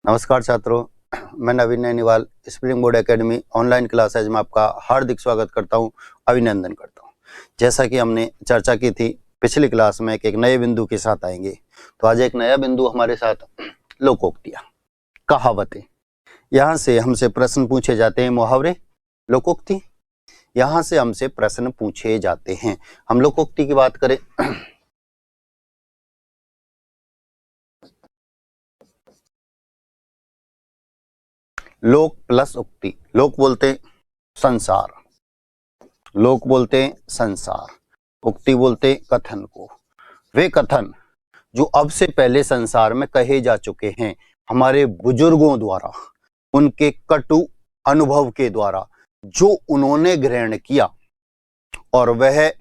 नमस्कार छात्रों, मैं Naveen Nainiwal spring board academy online classes में आपका हार्दिक स्वागत करता हूं, अभिनंदन करता हूं। जैसा कि हमने चर्चा की थी पिछली क्लास में एक नए बिंदु के साथ आएंगे, तो आज एक नया बिंदु हमारे साथ लोकोक्तियां, कहावतें। यहाँ से हमसे प्रश्न पूछे जाते हैं, मुहावरे, लोकोक्ति, यहाँ से हमसे प्रश्न पूछे जाते हैं। हम लोकोक्ति की बात करें लोक प्लस उक्ति। लोक बोलते संसार, लोक बोलते संसार, उक्ति बोलते कथन को। वे कथन जो अब से पहले संसार में कहे जा चुके हैं हमारे बुजुर्गों द्वारा, उनके कटु अनुभव के द्वारा, जो उन्होंने ग्रहण किया और वह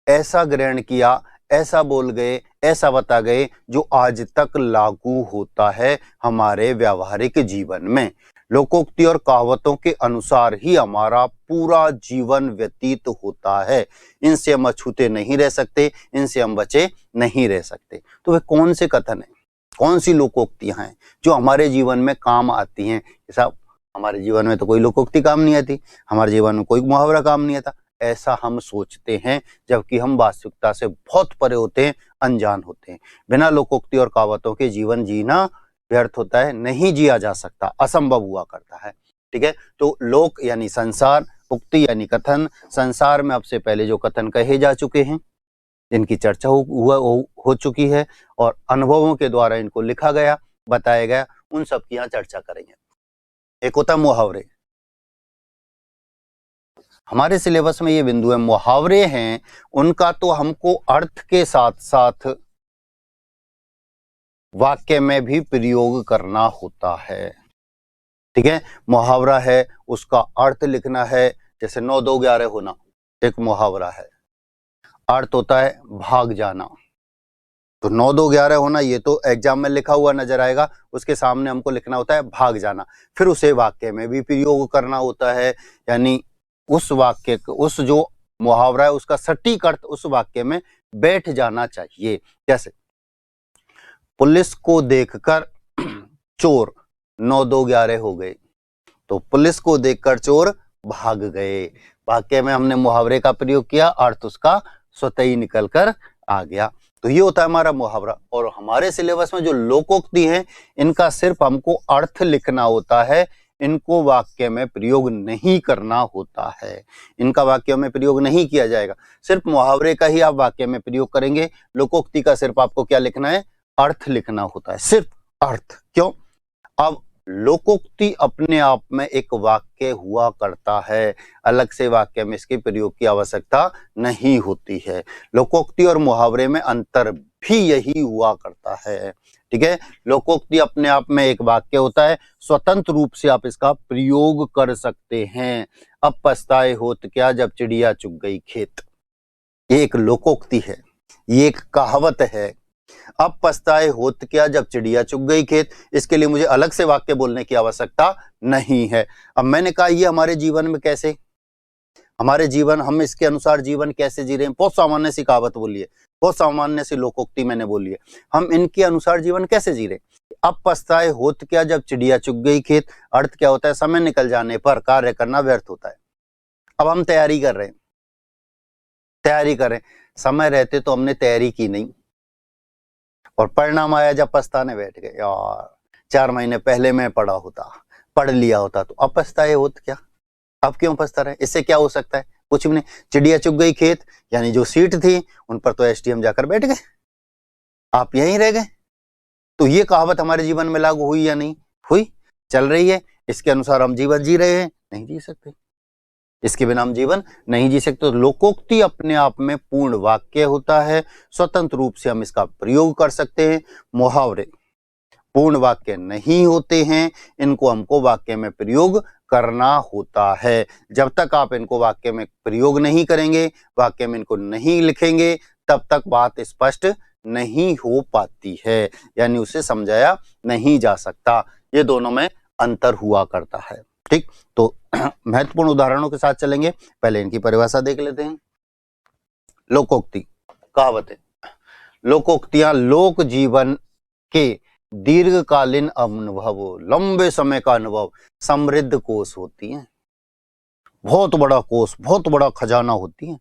ऐसा ग्रहण किया, ऐसा बोल गए, ऐसा बता गए जो आज तक लागू होता है हमारे व्यावहारिक जीवन में। लोकोक्ति और कहावतों के अनुसार ही हमारा पूरा जीवन व्यतीत होता है। इनसे हम अछूते नहीं रह सकते, इनसे हम बचे नहीं रह सकते। तो वे कौन से कथन हैं, कौन सी लोकोक्तियां हैं जो हमारे जीवन में काम आती हैं? साहब, हमारे जीवन में तो कोई लोकोक्ति काम नहीं आती, हमारे जीवन में कोई मुहावरा काम नहीं आता, ऐसा हम सोचते हैं, जबकि हम वास्तविकता से बहुत परे होते हैं, अनजान होते हैं। बिना लोकोक्ति और कहावतों के जीवन जीना व्यर्थ होता है, नहीं जिया जा सकता, असंभव हुआ करता है। ठीक है, तो लोक यानी संसार, उक्ति यानी कथन। संसार में अब से पहले जो कथन कहे जा चुके हैं, जिनकी चर्चा हो चुकी है और अनुभवों के द्वारा इनको लिखा गया, बताया गया, उन सब की यहाँ चर्चा करेंगे। एक होता है मुहावरे। हमारे सिलेबस में ये बिंदु है, मुहावरे हैं उनका तो हमको अर्थ के साथ साथ वाक्य में भी प्रयोग करना होता है। ठीक है, मुहावरा है, उसका अर्थ लिखना है। जैसे 9 2 11 होना एक मुहावरा है, अर्थ होता है भाग जाना। तो 9 2 11 होना ये तो एग्जाम में लिखा हुआ नजर आएगा, उसके सामने हमको लिखना होता है भाग जाना। फिर उसे वाक्य में भी प्रयोग करना होता है, यानी उस वाक्य, उस जो मुहावरा है उसका सटीक अर्थ उस वाक्य में बैठ जाना चाहिए। जैसे पुलिस को देखकर चोर 9 2 11 हो गए, तो पुलिस को देखकर चोर भाग गए। वाक्य में हमने मुहावरे का प्रयोग किया, अर्थ उसका स्वतः ही निकल कर आ गया। तो ये होता है हमारा मुहावरा। और हमारे सिलेबस में जो लोकोक्ति है, इनका सिर्फ हमको अर्थ लिखना होता है, इनको वाक्य में प्रयोग नहीं करना होता है। इनका वाक्य में प्रयोग नहीं किया जाएगा, सिर्फ मुहावरे का ही आप वाक्य में प्रयोग करेंगे। लोकोक्ति का सिर्फ आपको क्या लिखना है, अर्थ लिखना होता है, सिर्फ अर्थ। क्यों? अब लोकोक्ति अपने आप में एक वाक्य हुआ करता है, अलग से वाक्य में इसके प्रयोग की आवश्यकता नहीं होती है। लोकोक्ति और मुहावरे में अंतर भी यही हुआ करता है। ठीक है, लोकोक्ति अपने आप में एक वाक्य होता है, स्वतंत्र रूप से आप इसका प्रयोग कर सकते हैं। अब पछताए होत क्या जब चिड़िया चुग गई खेत, ये एक लोकोक्ति है, ये एक कहावत है। अब पछताए होत क्या जब चिड़िया चुग गई खेत, इसके लिए मुझे अलग से वाक्य बोलने की आवश्यकता नहीं है। अब मैंने कहा ये हमारे जीवन में कैसे, हमारे जीवन, हम इसके अनुसार जीवन कैसे जी रहे हैं, बहुत सामान्य सी कहावत बोली है, बहुत सामान्य सी लोकोक्ति मैंने बोली है। हम इनके अनुसार जीवन कैसे जी रहे हैं? अब पछताए होत क्या जब चिड़िया चुग गई खेत, अर्थ क्या होता है, समय निकल जाने पर कार्य करना व्यर्थ होता है। अब हम तैयारी कर रहे हैं, तैयारी करें, समय रहते तो हमने तैयारी की नहीं, और परिणाम आया जब पछताने बैठ गए, यार 4 महीने पहले मैं पढ़ा होता, पढ़ लिया होता, तो अब पछताए होत क्या, अब क्यों पछता रहे? इससे क्या हो सकता है? कुछ भी नहीं। चिड़िया चुग गई खेत, यानी जो सीट थी उन पर तो एसडीएम जाकर बैठ गए, आप यहीं रह गए। तो ये कहावत हमारे जीवन में लागू हुई या नहीं हुई? चल रही है, इसके अनुसार हम जीवन जी रहे हैं? नहीं जी सकते, इसके बिना हम जीवन नहीं जी सकते। तो लोकोक्ति अपने आप में पूर्ण वाक्य होता है, स्वतंत्र रूप से हम इसका प्रयोग कर सकते हैं। मुहावरे पूर्ण वाक्य नहीं होते हैं, इनको हमको वाक्य में प्रयोग करना होता है। जब तक आप इनको वाक्य में प्रयोग नहीं करेंगे, वाक्य में इनको नहीं लिखेंगे, तब तक बात स्पष्ट नहीं हो पाती है, यानी उसे समझाया नहीं जा सकता। ये दोनों में अंतर हुआ करता है। ठीक, तो महत्वपूर्ण उदाहरणों के साथ चलेंगे। पहले इनकी परिभाषा देख लेते हैं। लोकोक्ति, कहावतें। लोकोक्तियां लोक जीवन के दीर्घकालीन अनुभव, लंबे समय का अनुभव समृद्ध कोष होती है। बहुत बड़ा कोष, बहुत बड़ा खजाना होती है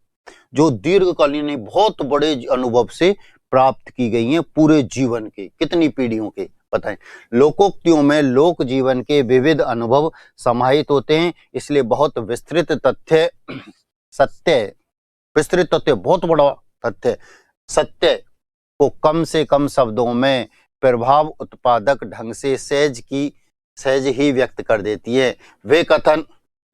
जो दीर्घकालीन बहुत बड़े अनुभव से प्राप्त की गई हैं, पूरे जीवन के, कितनी पीढ़ियों के बताएं। लोकोक्तियों में लोक जीवन के विविध अनुभव समाहित होते हैं, इसलिए बहुत विस्तृत तथ्य सत्य, विस्तृत तथ्य बहुत बड़ा तथ्य सत्य को कम से कम शब्दों में प्रभाव उत्पादक ढंग से सहज ही व्यक्त कर देती है। वे कथन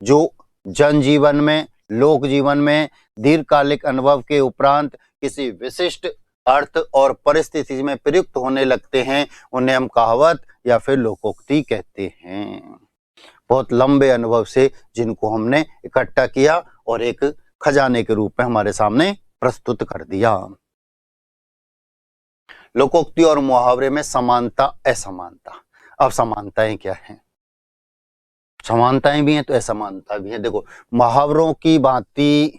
जो जनजीवन में, लोक जीवन में दीर्घकालिक अनुभव के उपरांत किसी विशिष्ट अर्थ और परिस्थिति में प्रयुक्त होने लगते हैं, उन्हें हम कहावत या फिर लोकोक्ति कहते हैं। बहुत लंबे अनुभव से जिनको हमने इकट्ठा किया और एक खजाने के रूप में हमारे सामने प्रस्तुत कर दिया। लोकोक्ति और मुहावरे में समानता असमानता। अब समानताएं क्या हैं? समानताएं भी हैं तो असमानता भी है। देखो, मुहावरों की भांति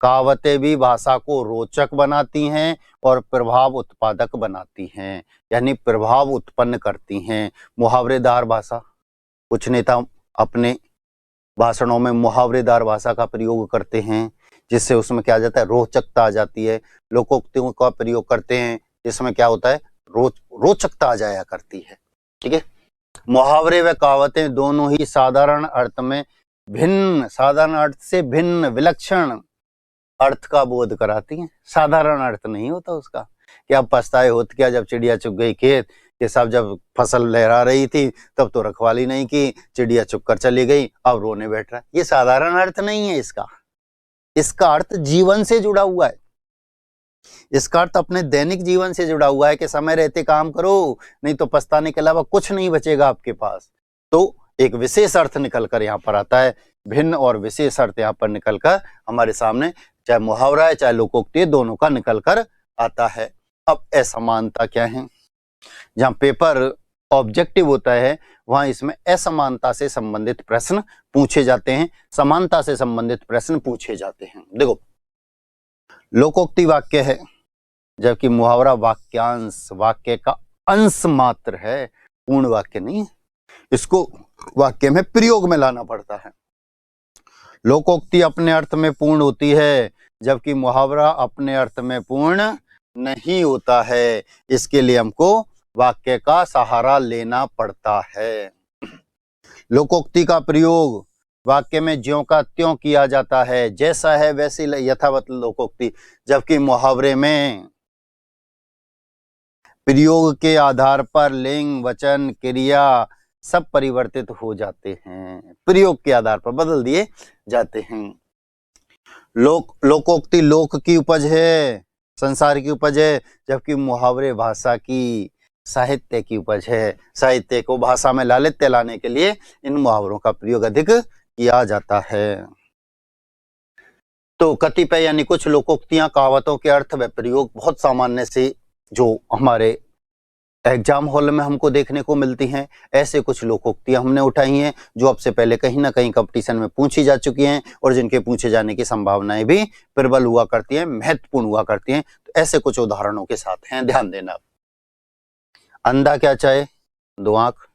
कहावतें भी भाषा को रोचक बनाती हैं और प्रभाव उत्पादक बनाती हैं, यानी प्रभाव उत्पन्न करती हैं। मुहावरेदार भाषा, कुछ नेता अपने भाषणों में मुहावरेदार भाषा का प्रयोग करते हैं, जिससे उसमें क्या आ जाता है, रोचकता आ जाती है। लोकोक्तियों का प्रयोग करते हैं जिसमें क्या होता है, रोचकता आ जाया करती है। ठीक है। मुहावरे व कहावतें दोनों ही साधारण अर्थ में भिन्न, साधारण अर्थ से भिन्न विलक्षण अर्थ का बोध कराती हैं। साधारण अर्थ नहीं होता उसका कि अब पछताए होत क्या जब चिड़िया चुग गई खेत, कि सब जब फसल लहरा रही थी तब तो रखवाली नहीं की, चिड़िया चुग कर चली गई, अब रोने बैठ रहा है। ये साधारण अर्थ नहीं है इसका। इसका अर्थ जीवन से जुड़ा हुआ है। इसका अर्थ अपने दैनिक जीवन से जुड़ा हुआ है कि समय रहते काम करो, नहीं तो पछताने के अलावा कुछ नहीं बचेगा आपके पास। तो एक विशेष अर्थ निकल कर यहाँ पर आता है, भिन्न और विशेष अर्थ यहाँ पर निकल कर हमारे सामने, चाहे मुहावरा है चाहे लोकोक्ति, दोनों का निकल कर आता है। अब असमानता क्या है? जहाँ पेपर ऑब्जेक्टिव होता है वहां इसमें असमानता से संबंधित प्रश्न पूछे जाते हैं, समानता से संबंधित प्रश्न पूछे जाते हैं। देखो, लोकोक्ति वाक्य है जबकि मुहावरा वाक्यांश, वाक्य का अंश मात्र है, पूर्ण वाक्य नहीं है। इसको वाक्य में प्रयोग में लाना पड़ता है। लोकोक्ति अपने अर्थ में पूर्ण होती है जबकि मुहावरा अपने अर्थ में पूर्ण नहीं होता है। इसके लिए हमको वाक्य का सहारा लेना पड़ता है। लोकोक्ति का प्रयोग वाक्य में ज्यों का त्यों किया जाता है, जैसा है वैसी यथावत लोकोक्ति, जबकि मुहावरे में प्रयोग के आधार पर लिंग, वचन, क्रिया सब परिवर्तित हो जाते हैं, प्रयोग के आधार पर बदल दिए जाते हैं। लोकोक्ति लोक की उपज है, संसार की उपज है, जबकि मुहावरे भाषा की, साहित्य की उपज है। साहित्य को भाषा में लालित्य लाने के लिए इन मुहावरों का प्रयोग अधिक किया जाता है। तो कतिपय यानी कुछ लोकोक्तियां, कहावतों के अर्थ व प्रयोग बहुत सामान्य से जो हमारे एग्जाम हॉल में हमको देखने को मिलती हैं, ऐसे कुछ लोकोक्तियां हमने उठाई हैं जो अब से पहले कहीं ना कहीं कंपटीशन में पूछी जा चुकी हैं और जिनके पूछे जाने की संभावनाएं भी प्रबल हुआ करती हैं, महत्वपूर्ण हुआ करती हैं। तो ऐसे कुछ उदाहरणों के साथ हैं, ध्यान देना। अंधा क्या चाहे, दो आंख।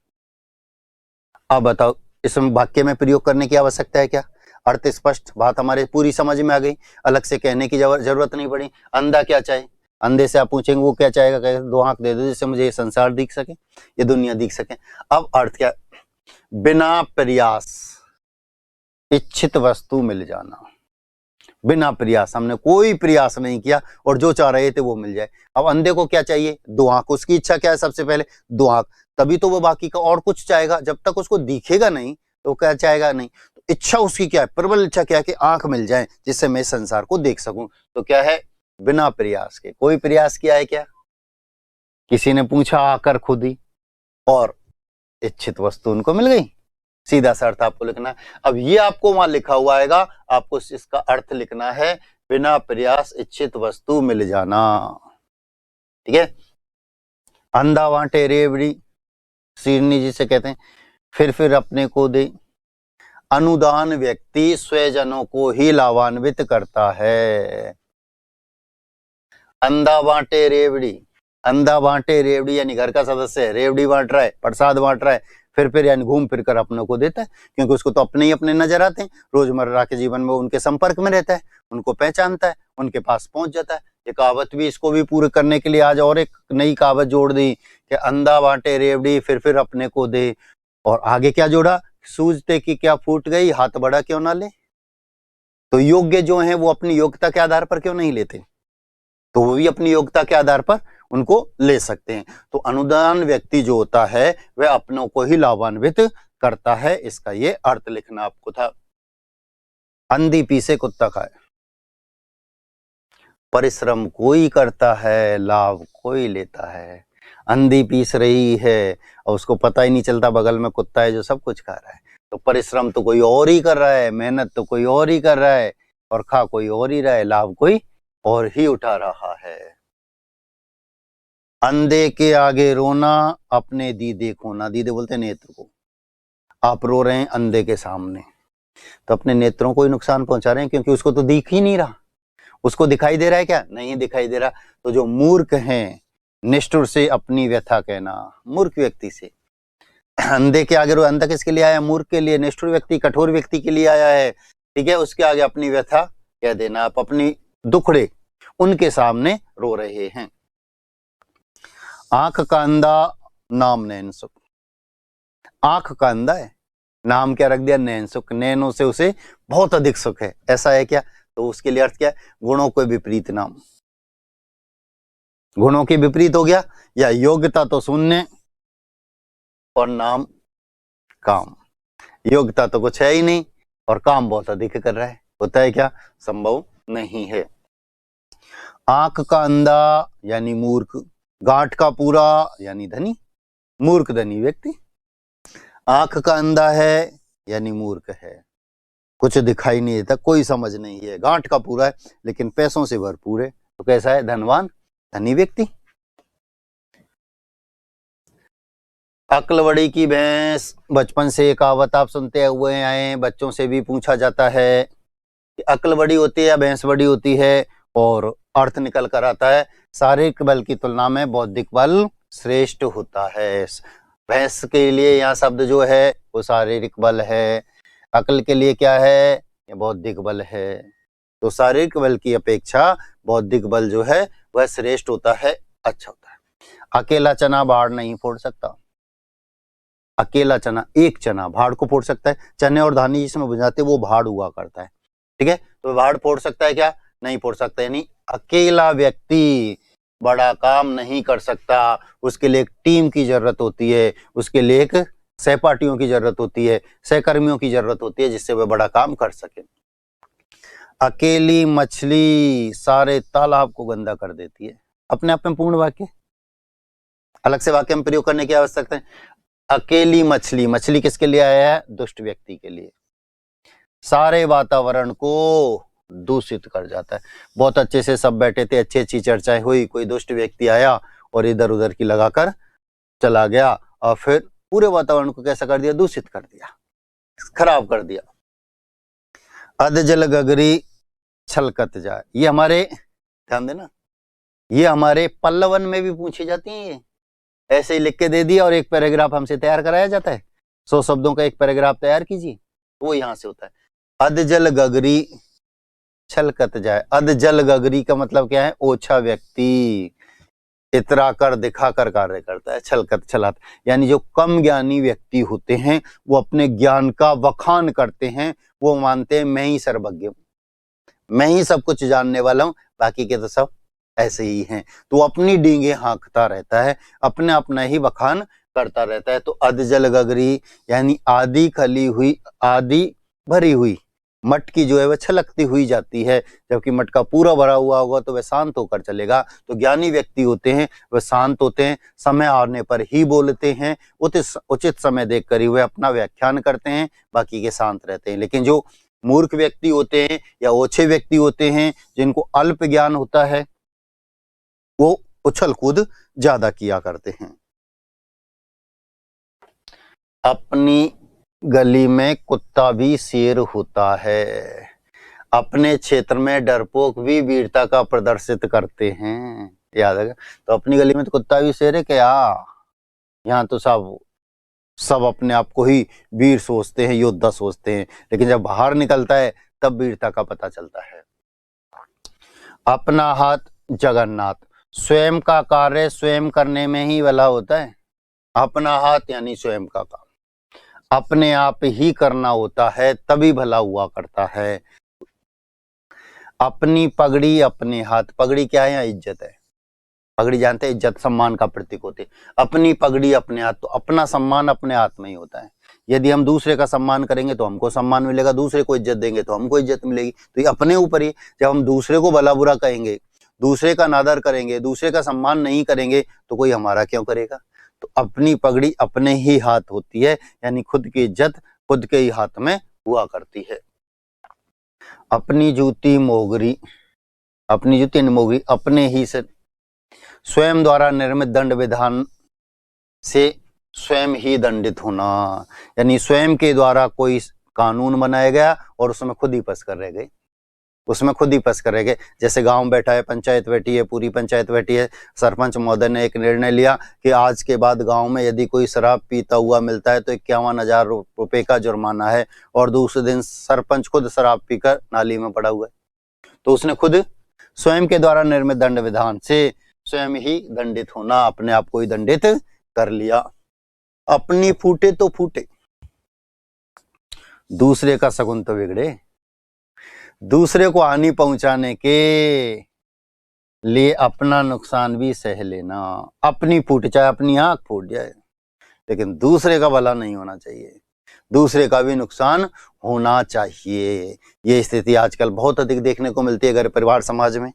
अब बताओ, इसमें वाक्य में प्रयोग करने की आवश्यकता है क्या? अर्थ स्पष्ट, बात हमारे पूरी समझ में आ गई, अलग से कहने की जरूरत नहीं पड़ी। अंधा क्या चाहे, अंधे से आप पूछेंगे वो क्या चाहेगा, कहेगा दो आंख दे दो जिससे मुझे ये संसार दिख सके, ये दुनिया दिख सके। अब अर्थ क्या? बिना प्रयास इच्छित वस्तु मिल जाना। बिना प्रयास, हमने कोई प्रयास नहीं किया और जो चाह रहे थे वो मिल जाए। अब अंधे को क्या चाहिए? दो आंख। उसकी इच्छा क्या है? सबसे पहले दो आंख, तभी तो वो बाकी का और कुछ चाहेगा। जब तक उसको दिखेगा नहीं तो क्या चाहेगा नहीं। तो इच्छा उसकी क्या है? प्रबल इच्छा क्या है कि आंख मिल जाए जिससे मैं संसार को देख सकूं। तो क्या है? बिना प्रयास के। कोई प्रयास किया है क्या? किसी ने पूछा आकर खुद ही और इच्छित वस्तु उनको मिल गई। सीधा सा अर्थ आपको लिखना है। अब ये आपको वहां लिखा हुआ आएगा, आपको इसका अर्थ लिखना है, बिना प्रयास इच्छित वस्तु मिल जाना। ठीक है। अंधा वांटे रेवड़ी, सीरनी जिसे कहते हैं, फिर अपने को दे। अनुदान व्यक्ति स्वजनों को ही लाभान्वित करता है। अंधा बांटे रेवड़ी, अंधा बांटे रेवड़ी, यानी घर का सदस्य है, रेवड़ी बांट रहा है, प्रसाद बांट रहा है, फिर यानी घूम फिर कर अपनों को देता है, क्योंकि उसको तो अपने ही अपने नजर आते हैं, रोजमर्रा के जीवन में उनके संपर्क में रहता है, उनको पहचानता है, उनके पास पहुंच जाता है। ये कहावत भी इसको भी पूरी करने के लिए आज और एक नई कहावत जोड़ दी कि अंधा बांटे रेवड़ी फिर अपने को दे। और आगे क्या जोड़ा, सूझते कि क्या फूट गई, हाथ बड़ा क्यों ना ले। तो योग्य जो है वो अपनी योग्यता के आधार पर क्यों नहीं लेते, तो वो भी अपनी योग्यता के आधार पर उनको ले सकते हैं। तो अनुदान व्यक्ति जो होता है वह अपनों को ही लाभान्वित करता है, इसका ये अर्थ लिखना आपको था। अंधी पीसे कुत्ता खाए, परिश्रम कोई करता है, लाभ कोई लेता है। अंधी पीस रही है और उसको पता ही नहीं चलता बगल में कुत्ता है जो सब कुछ खा रहा है। तो परिश्रम तो कोई और ही कर रहा है, मेहनत तो कोई और ही कर रहा है, और खा कोई और ही रहा है, लाभ कोई और ही उठा रहा है। अंधे के आगे रोना, अपने दीदे खोना। दीदे बोलते हैं नेत्र को। आप रो रहे हैं अंधे के सामने, तो अपने नेत्रों को ही नुकसान पहुंचा रहे हैं, क्योंकि उसको तो दिख ही नहीं रहा। उसको दिखाई दे रहा है क्या? नहीं दिखाई दे रहा। तो जो मूर्ख हैं, निष्ठुर से अपनी व्यथा कहना, मूर्ख व्यक्ति से। अंधे के आगे रो, अंधा किसके लिए आया? मूर्ख के लिए। निष्ठुर व्यक्ति, कठोर व्यक्ति के लिए आया है, ठीक है। उसके आगे अपनी व्यथा कह देना, आप अपनी दुखड़े उनके सामने रो रहे हैं। आंख का अंधा, नाम नैन सुख। आंख का अंधा है, नाम क्या रख दिया? नैन सुख। नैनों से उसे बहुत अधिक सुख है, ऐसा है क्या? तो उसके लिए अर्थ क्या है? गुणों के विपरीत नाम। गुणों के विपरीत हो गया, या योग्यता तो शून्य और नाम काम। योग्यता तो कुछ है ही नहीं और काम बहुत अधिक कर रहा है, होता है क्या? संभव नहीं है। आंख का अंधा यानी मूर्ख, गांठ का पूरा यानी धनी, मूर्ख धनी व्यक्ति। आंख का अंधा है यानी मूर्ख है, कुछ दिखाई नहीं देता, कोई समझ नहीं है। गांठ का पूरा है लेकिन पैसों से भरपूर है, तो कैसा है? धनवान, धनी व्यक्ति। अक्ल बड़ी की भैंस, बचपन से एक कहावत आप सुनते हुए आए, बच्चों से भी पूछा जाता है कि अक्ल बड़ी होती है या भैंस बड़ी होती है, और अर्थ निकल कर आता है शारीरिक बल की तुलना में बौद्धिक बल श्रेष्ठ होता है। भैंस के लिए यहाँ शब्द जो है वो शारीरिक बल है, अक्ल के लिए क्या है? ये बौद्धिक बल है। तो शारीरिक बल की अपेक्षा बौद्धिक बल जो है वह श्रेष्ठ होता है, अच्छा होता है। अकेला चना भाड़ नहीं फोड़ सकता। अकेला चना, एक चना भाड़ को फोड़ सकता है। चने और धानी जिसमें बुझाते वो भाड़ हुआ करता है, ठीक है। तो भाड़ फोड़ सकता है क्या? नहीं फोड़ सकता। यानी अकेला व्यक्ति बड़ा काम नहीं कर सकता, उसके लिए एक टीम की जरूरत होती है, उसके लिए एक सहपाठियों की जरूरत होती है, सहकर्मियों की जरूरत होती है, जिससे वह बड़ा काम कर सके। अकेली मछली सारे तालाब को गंदा कर देती है। अपने आप में पूर्ण वाक्य, अलग से वाक्य में प्रयोग करने की आवश्यकता है। अकेली मछली, मछली किसके लिए आया है? दुष्ट व्यक्ति के लिए। सारे वातावरण को दूषित कर जाता है। बहुत अच्छे से सब बैठे थे, अच्छी अच्छी चर्चाएं हुई, कोई दुष्ट व्यक्ति आया और इधर उधर की लगाकर चला गया, और फिर पूरे वातावरण को कैसा कर दिया? दूषित कर दिया, खराब कर दिया। अध जल गगरी छलकत जाए, ये हमारे, ध्यान देना, ये हमारे पल्लवन में भी पूछी जाती है। ये ऐसे ही लिख के दे दिया और एक पैराग्राफ हमसे तैयार कराया जाता है, 100 शब्दों का एक पैराग्राफ तैयार कीजिए, वो यहां से होता है। अध जल गगरी छलकत जाए। अध जल गगरी का मतलब क्या है? ओछा व्यक्ति, इतरा कर दिखा कर कार्य करता है, छलकत छलात। यानी जो कम ज्ञानी व्यक्ति होते हैं वो अपने ज्ञान का वखान करते हैं, वो मानते हैं मैं ही सर्वज्ञ हूं, मैं ही सब कुछ जानने वाला हूं, बाकी के तो सब ऐसे ही हैं। तो अपनी डींगे हाँकता रहता है, अपना ही बखान करता रहता है। तो अध जल गगरी यानी आधी खली हुई, आधी भरी हुई मटकी जो है वह छलकती हुई जाती है, जबकि मटका पूरा भरा हुआ होगा तो वह शांत होकर चलेगा। तो ज्ञानी व्यक्ति होते हैं वह शांत होते हैं, समय आने पर ही बोलते हैं, उचित समय देखकर ही वह अपना व्याख्यान करते हैं, बाकी के शांत रहते हैं। लेकिन जो मूर्ख व्यक्ति होते हैं या ओछे व्यक्ति होते हैं, जिनको अल्प ज्ञान होता है, वो उछल कूद ज्यादा किया करते हैं। अपनी गली में कुत्ता भी शेर होता है, अपने क्षेत्र में डरपोक भी वीरता का प्रदर्शित करते हैं। याद है। तो अपनी गली में तो कुत्ता भी शेर है क्या? यहाँ तो सब अपने आप को ही वीर सोचते हैं, योद्धा सोचते हैं, लेकिन जब बाहर निकलता है तब वीरता का पता चलता है। अपना हाथ जगन्नाथ, स्वयं का कार्य स्वयं करने में ही भला होता है। अपना हाथ यानी स्वयं का काम अपने आप ही करना होता है, तभी भला हुआ करता है। अपनी पगड़ी अपने हाथ, पगड़ी क्या है? इज्जत है। पगड़ी जानते हैं, इज्जत सम्मान का प्रतीक होते है। अपनी पगड़ी अपने हाथ, तो अपना सम्मान अपने हाथ में ही होता है। यदि हम दूसरे का सम्मान करेंगे तो हमको सम्मान मिलेगा, दूसरे को इज्जत देंगे तो हमको इज्जत मिलेगी। तो ये अपने ऊपर ही, जब हम दूसरे को भला बुरा कहेंगे, दूसरे का नादर करेंगे, दूसरे का सम्मान नहीं करेंगे, तो कोई हमारा क्यों करेगा? तो अपनी पगड़ी अपने ही हाथ होती है, यानी खुद की इज्जत खुद के ही हाथ में हुआ करती है। अपनी जूती मोगरी, अपनी जूती मोगरी अपने ही से, स्वयं द्वारा निर्मित दंड विधान से स्वयं ही दंडित होना, यानी स्वयं के द्वारा कोई कानून बनाया गया और उसमें खुद ही फंस कर रह गए, उसमें खुद ही फंस कर रह गए। जैसे गांव बैठा है, पंचायत बैठी है, पूरी पंचायत बैठी है, सरपंच महोदय ने एक निर्णय लिया कि आज के बाद गांव में यदि कोई शराब पीता हुआ मिलता है तो 51,000 रुपए का जुर्माना है, और दूसरे दिन सरपंच खुद शराब पीकर नाली में पड़ा हुआ है। तो उसने खुद स्वयं के द्वारा निर्मित दंड विधान से स्वयं ही दंडित होना, अपने आप को ही दंडित कर लिया। अपनी फूटे तो फूटे, दूसरे का शगुन तो बिगड़े। दूसरे को हानि पहुंचाने के लिए अपना नुकसान भी सह लेना। अपनी फूट, चाहे अपनी आंख फूट जाए, लेकिन दूसरे का भला नहीं होना चाहिए, दूसरे का भी नुकसान होना चाहिए। ये स्थिति आजकल बहुत अधिक देखने को मिलती है घर परिवार समाज में,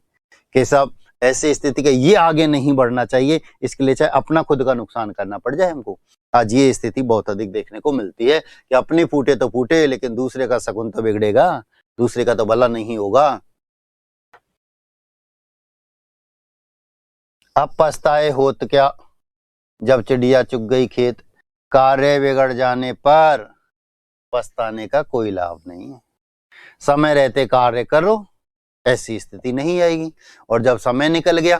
कि सब ऐसी स्थिति के ये आगे नहीं बढ़ना चाहिए, इसके लिए चाहे अपना खुद का नुकसान करना पड़ जाए हमको। आज ये स्थिति बहुत अधिक देखने को मिलती है कि अपनी फूटे तो फूटे, लेकिन दूसरे का शगुन तो बिगड़ेगा, दूसरे का तो भला नहीं होगा। अब पछताए होत क्या, जब चिड़िया चुग गई खेत, कार्य बिगड़ जाने पर पछताने का कोई लाभ नहीं है। समय रहते कार्य करो, ऐसी स्थिति नहीं आएगी। और जब समय निकल गया,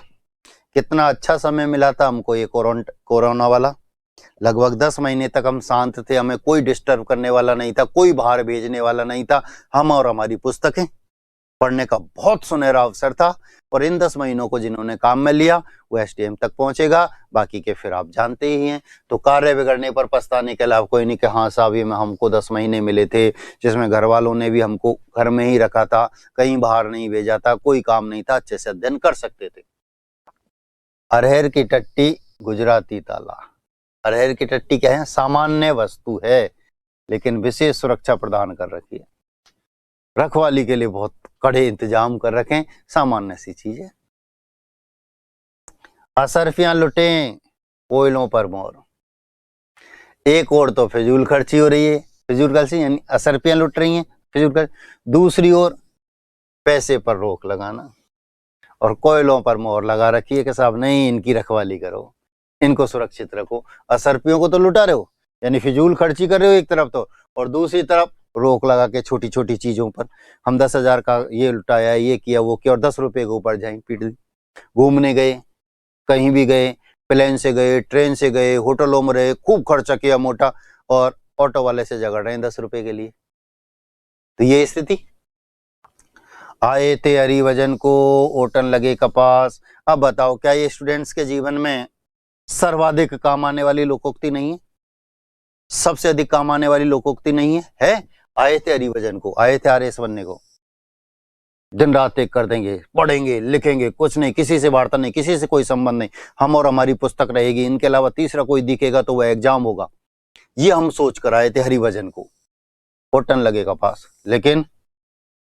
कितना अच्छा समय मिला था हमको ये कोरोना वाला, लगभग 10 महीने तक हम शांत थे, हमें कोई डिस्टर्ब करने वाला नहीं था, कोई बाहर भेजने वाला नहीं था, हम और हमारी पुस्तकें, पढ़ने का बहुत सुनहरा अवसर था। और इन 10 महीनों को जिन्होंने काम में लिया वो एसडीएम तक पहुंचेगा, बाकी के फिर आप जानते ही हैं। तो कार्य बिगड़ने पर पछताने के अलावा कोई नहीं कि हाँ साहब ये हमको 10 महीने मिले थे, जिसमें घर वालों ने भी हमको घर में ही रखा था, कहीं बाहर नहीं भेजा था, कोई काम नहीं था, अच्छे से अध्ययन कर सकते थे। अरहर की टट्टी गुजराती ताला। अरहर की टट्टी क्या है? सामान्य वस्तु है, लेकिन विशेष सुरक्षा प्रदान कर रखी है, रखवाली के लिए बहुत कड़े इंतजाम कर रखें, सामान्य सी चीज है। असरफियां लुटें कोयलों पर मोर, एक ओर तो फिजूल खर्ची हो रही है, फिजूल खर्ची यानी असरफियां लुट रही हैं, फिजूल खर्ची, दूसरी ओर पैसे पर रोक लगाना और कोयलों पर मोहर लगा रखी है कि साहब नहीं, इनकी रखवाली करो, इनको सुरक्षित रखो। असरफियों को तो लुटा रहे हो, यानी फिजूल खर्ची कर रहे हो एक तरफ तो, और दूसरी तरफ रोक लगा के छोटी छोटी चीजों पर, हम 10,000 का ये लुटाया, ये किया, वो किया, और 10 रुपए के ऊपर जाए पीट दी। घूमने गए, कहीं भी गए, प्लेन से गए, ट्रेन से गए, होटलों में रहे, खूब खर्चा किया मोटा, और ऑटो वाले से झगड़ रहे हैं 10 रुपए के लिए। तो ये स्थिति। आए थे हरिभजन को ओटन लगे कपास। अब बताओ, क्या ये स्टूडेंट्स के जीवन में सर्वाधिक काम आने वाली लोकोक्ति नहीं है? सबसे अधिक काम आने वाली लोकोक्ति नहीं है? है आए थे हरिभजन को, आए थे आरएस बनने को, दिन रात एक कर देंगे, पढ़ेंगे लिखेंगे, कुछ नहीं, किसी से वार्ता नहीं, किसी से कोई संबंध नहीं, हम और हमारी पुस्तक रहेगी, इनके अलावा तीसरा कोई दिखेगा तो वह एग्जाम होगा, ये हम सोच कर आए थे हरिभजन को, ओटन लगे कपास। लेकिन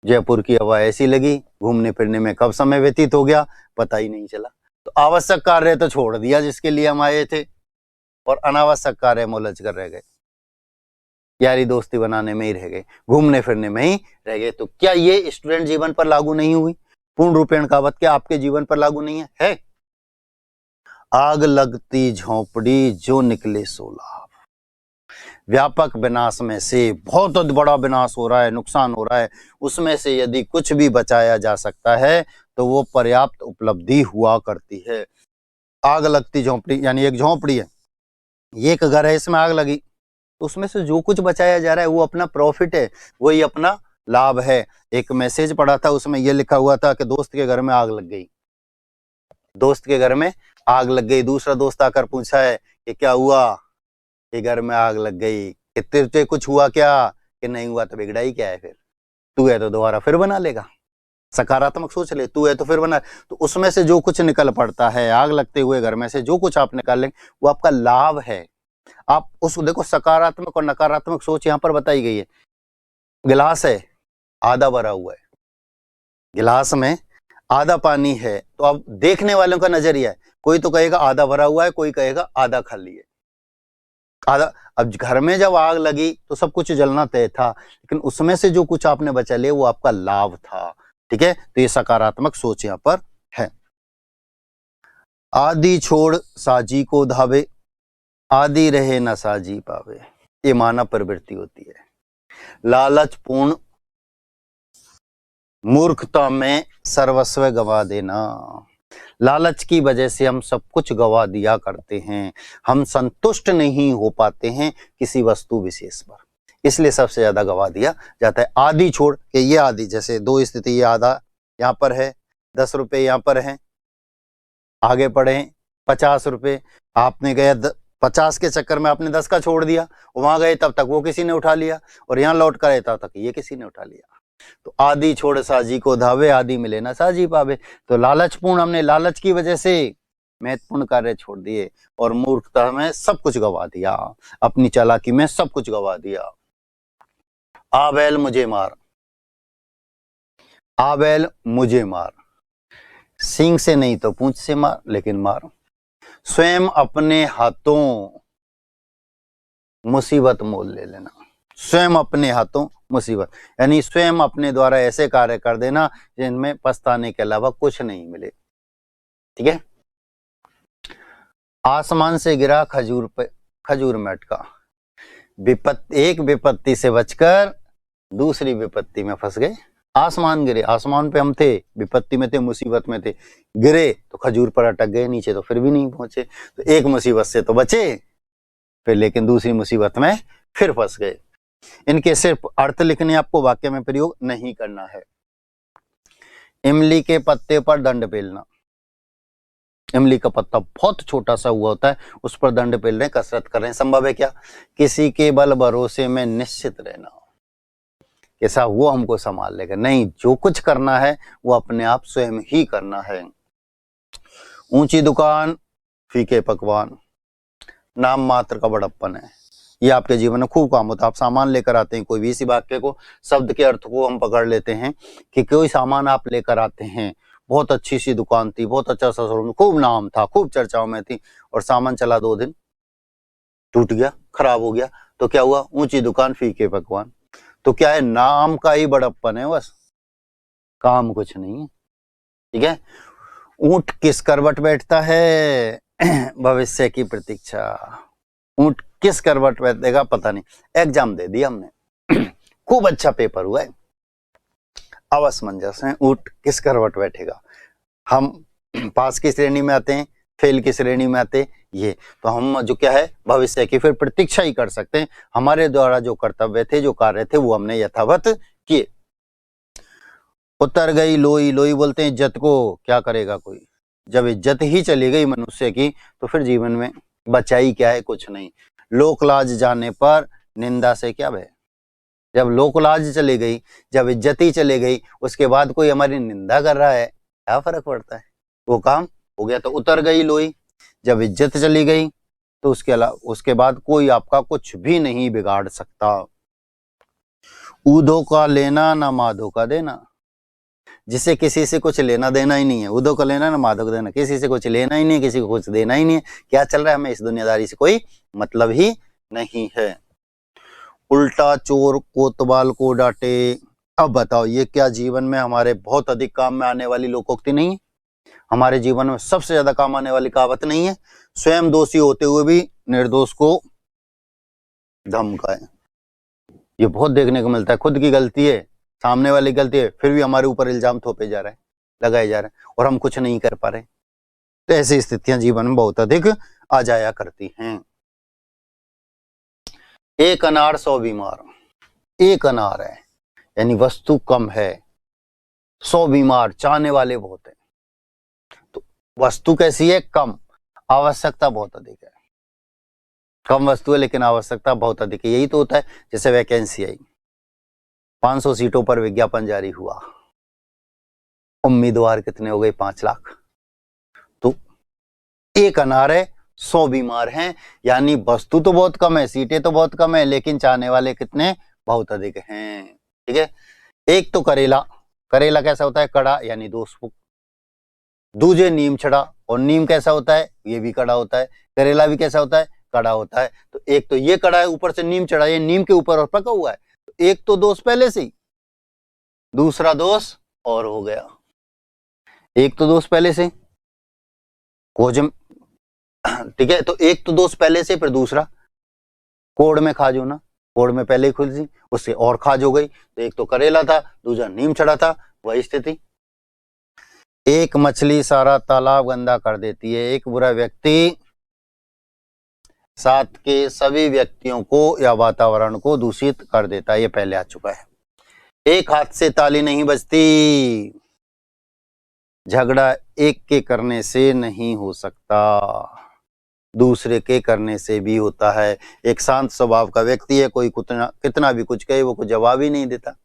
जयपुर की हवा ऐसी लगी, घूमने फिरने में कब समय व्यतीत हो गया पता ही नहीं चला। तो आवश्यक कार्य तो छोड़ दिया जिसके लिए हम आए थे, और अनावश्यक कार्य में उलझ कर रह गए, यारी दोस्ती बनाने में ही रह गए, घूमने फिरने में ही रह गए। तो क्या ये स्टूडेंट जीवन पर लागू नहीं हुई? पूर्ण रूपेण कहावत क्या आपके जीवन पर लागू नहीं है? आग लगती झोंपड़ी जो निकले सो लाभ, व्यापक विनाश में से, बहुत बड़ा विनाश हो रहा है, नुकसान हो रहा है, उसमें से यदि कुछ भी बचाया जा सकता है तो वो पर्याप्त उपलब्धि हुआ करती है। आग लगती झोंपड़ी, यानी एक झोंपड़ी है, ये एक घर है, इसमें आग लगी, तो उसमें से जो कुछ बचाया जा रहा है वो अपना प्रॉफिट है, वही अपना लाभ है। एक मैसेज पढ़ा था, उसमें ये लिखा हुआ था कि दोस्त के घर में आग लग गई, दोस्त के घर में आग लग गई, दूसरा दोस्त आकर पूछा है कि क्या हुआ, कि घर में आग लग गई, कि तुझे कुछ हुआ क्या, कि नहीं हुआ, तो बिगड़ा ही क्या है, फिर तू है तो दोबारा फिर बना लेगा, सकारात्मक सोच ले, तू है तो फिर बना। तो उसमें से जो कुछ निकल पड़ता है, आग लगते हुए घर में से जो कुछ आप निकाल लेंगे वो आपका लाभ है। आप उसको देखो, सकारात्मक और नकारात्मक सोच यहाँ पर बताई गई है। गिलास है, आधा भरा हुआ है, गिलास में आधा पानी है, तो अब देखने वालों का नजरिया है, कोई तो कहेगा आधा भरा हुआ है, कोई कहेगा आधा खाली है, आधा। अब घर में जब आग लगी तो सब कुछ जलना तय था, लेकिन उसमें से जो कुछ आपने बचा लिया वो आपका लाभ था। ठीक है, तो ये सकारात्मक सोच यहाँ पर है। आदि छोड़ साजी को धावे, आदि रहे न साजी पावे, ये मानव प्रवृत्ति होती है। लालच पूर्ण मूर्खता में सर्वस्व गवा देना, लालच की वजह से हम सब कुछ गवा दिया करते हैं, हम संतुष्ट नहीं हो पाते हैं किसी वस्तु विशेष पर, इसलिए सबसे ज्यादा गवा दिया जाता है। आदि छोड़ के, ये आदि, जैसे दो स्थिति, ये आधा यहाँ पर है, 10 रुपए यहाँ पर है, आगे पढ़े 50 रुपए, आपने गया 50 के चक्कर में आपने 10 का छोड़ दिया, वहां गए तब तक वो किसी ने उठा लिया, और यहाँ लौट कर आए तब तक ये किसी ने उठा लिया। तो आदि छोड़ साजी को धावे, आदि मिले ना साजी पावे। तो लालचपूर्ण, हमने लालच की वजह से महत्वपूर्ण कार्य छोड़ दिए, और मूर्खता में सब कुछ गवा दिया, अपनी चालाकी में सब कुछ गवा दिया। आ बैल मुझे मार, आ बैल मुझे मार, सींग से नहीं तो पूंछ से मार, लेकिन मार। स्वयं अपने हाथों मुसीबत मोल ले लेना, स्वयं अपने हाथों मुसीबत, यानी स्वयं अपने द्वारा ऐसे कार्य कर देना जिनमें पछताने के अलावा कुछ नहीं मिले। ठीक है। आसमान से गिरा खजूर पे, खजूर में अटका, एक विपत्ति से बचकर दूसरी विपत्ति में फंस गए। आसमान गिरे, आसमान पे हम थे, विपत्ति में थे, मुसीबत में थे, गिरे तो खजूर पर अटक गए, नीचे तो फिर भी नहीं पहुंचे। तो एक मुसीबत से तो बचे, फिर लेकिन दूसरी मुसीबत में फिर फंस गए। इनके सिर्फ अर्थ लिखने, आपको वाक्य में प्रयोग नहीं करना है। इमली के पत्ते पर दंड पेलना, इमली का पत्ता बहुत छोटा सा हुआ होता है, उस पर दंड पेल रहे, कसरत कर रहे हैं, संभव है क्या? किसी के बल भरोसे में निश्चित रहना, कैसा वो हमको संभाल लेगा, नहीं, जो कुछ करना है वो अपने आप स्वयं ही करना है। ऊंची दुकान फीके पकवान, नाम मात्र का बड़प्पन है, ये आपके जीवन में खूब काम होता है। आप सामान लेकर आते हैं, कोई भी इसी वाक्य को, शब्द के अर्थ को हम पकड़ लेते हैं कि कोई सामान आप लेकर आते हैं, बहुत अच्छी सी दुकान थी, बहुत अच्छा सा शोरूम, खूब नाम था, खूब चर्चाओं में थी, और सामान चला 2 दिन, टूट गया, खराब हो गया, तो क्या हुआ? ऊंची दुकान फीके पकवान। तो क्या है? नाम का ही बड़प्पन है, बस काम कुछ नहीं है। ठीक है। ऊंट किस करवट बैठता है? भविष्य की प्रतीक्षा। ऊंट किस करवट बैठेगा पता नहीं, एग्जाम दे दिया हमने, खूब अच्छा पेपर हुआ है, अवसमंजस है, ऊंट किस करवट बैठेगा। हम पास की श्रेणी में आते हैं, फेल की श्रेणी में आते, ये तो हम जो क्या है, भविष्य की फिर प्रतीक्षा ही कर सकते हैं। हमारे द्वारा जो कर्तव्य थे, जो कार्य थे, वो हमने यथावत किए। उतर गई लोई, लोई बोलते हैं इज्जत को, क्या करेगा कोई, जब इज्जत ही चली गई मनुष्य की तो फिर जीवन में बचाई क्या है? कुछ नहीं। लोक लाज जाने पर निंदा से क्या भय, जब लोक लाज चली गई, जब इज्जत ही चली गई, उसके बाद कोई हमारी निंदा कर रहा है, क्या फर्क पड़ता है, वो काम हो गया। तो उतर गई लोई, जब इज्जत चली गई तो उसके बाद कोई आपका कुछ भी नहीं बिगाड़ सकता। ऊधो का लेना ना माधो का देना, जिसे किसी से कुछ लेना देना ही नहीं है, ऊधो का लेना ना माधो का देना, किसी से कुछ लेना ही नहीं, किसी को कुछ देना ही नहीं है, क्या चल रहा है, हमें इस दुनियादारी से कोई मतलब ही नहीं है। उल्टा चोर कोतवाल को डांटे, अब बताओ ये क्या जीवन में हमारे बहुत अधिक काम में आने वाली लोकोक्ति नहीं है? हमारे जीवन में सबसे ज्यादा काम आने वाली कहावत नहीं है? स्वयं दोषी होते हुए भी निर्दोष को धमकाए। ये बहुत देखने को मिलता है। खुद की गलती है, सामने वाली गलती है, फिर भी हमारे ऊपर इल्जाम थोपे जा रहे हैं, लगाए जा रहे हैं, और हम कुछ नहीं कर पा रहे। तो ऐसी स्थितियां जीवन में बहुत अधिक आ जाया करती हैं। एक अनार 100 बीमार। एक अनार है यानी वस्तु कम है, 100 बीमार, चाहने वाले बहुत हैं। तो वस्तु कैसी है? कम, आवश्यकता बहुत अधिक है। कम वस्तु है लेकिन आवश्यकता बहुत अधिक है। यही तो होता है। जैसे वैकेंसी आई, 500 सीटों पर विज्ञापन जारी हुआ, उम्मीदवार कितने हो गए? 5 लाख। तो एक अनार है, 100 बीमार हैं, यानी वस्तु तो बहुत कम है, सीटें तो बहुत कम है, लेकिन चाहने वाले कितने? बहुत अधिक हैं। ठीक है। एक तो करेला। करेला कैसा होता है? कड़ा, यानी दोषपूर्ण। दूजे नीम छड़ा, और नीम कैसा होता है? ये भी कड़ा होता है। करेला भी कैसा होता है? कड़ा होता है। तो एक तो ये कड़ा है, ऊपर से नीम चढ़ा, ये नीम के ऊपर और पका हुआ है। तो एक तो दोष पहले से ही, दूसरा दोष और हो गया। एक तो दोष पहले से कोजम, ठीक है। तो एक तो दोष पहले से, फिर दूसरा कोड़ में खाज होना, कोड़ में पहले ही खुलसी, उससे और खाज हो गई। तो एक तो करेला था, दूसरा नीम चढ़ा था, वही स्थिति। एक मछली सारा तालाब गंदा कर देती है। एक बुरा व्यक्ति साथ के सभी व्यक्तियों को या वातावरण को दूषित कर देता है। ये पहले आ चुका है। एक हाथ से ताली नहीं बजती। झगड़ा एक के करने से नहीं हो सकता, दूसरे के करने से भी होता है। एक शांत स्वभाव का व्यक्ति है, कोई कितना भी कुछ कहे वो कुछ जवाब ही नहीं देता,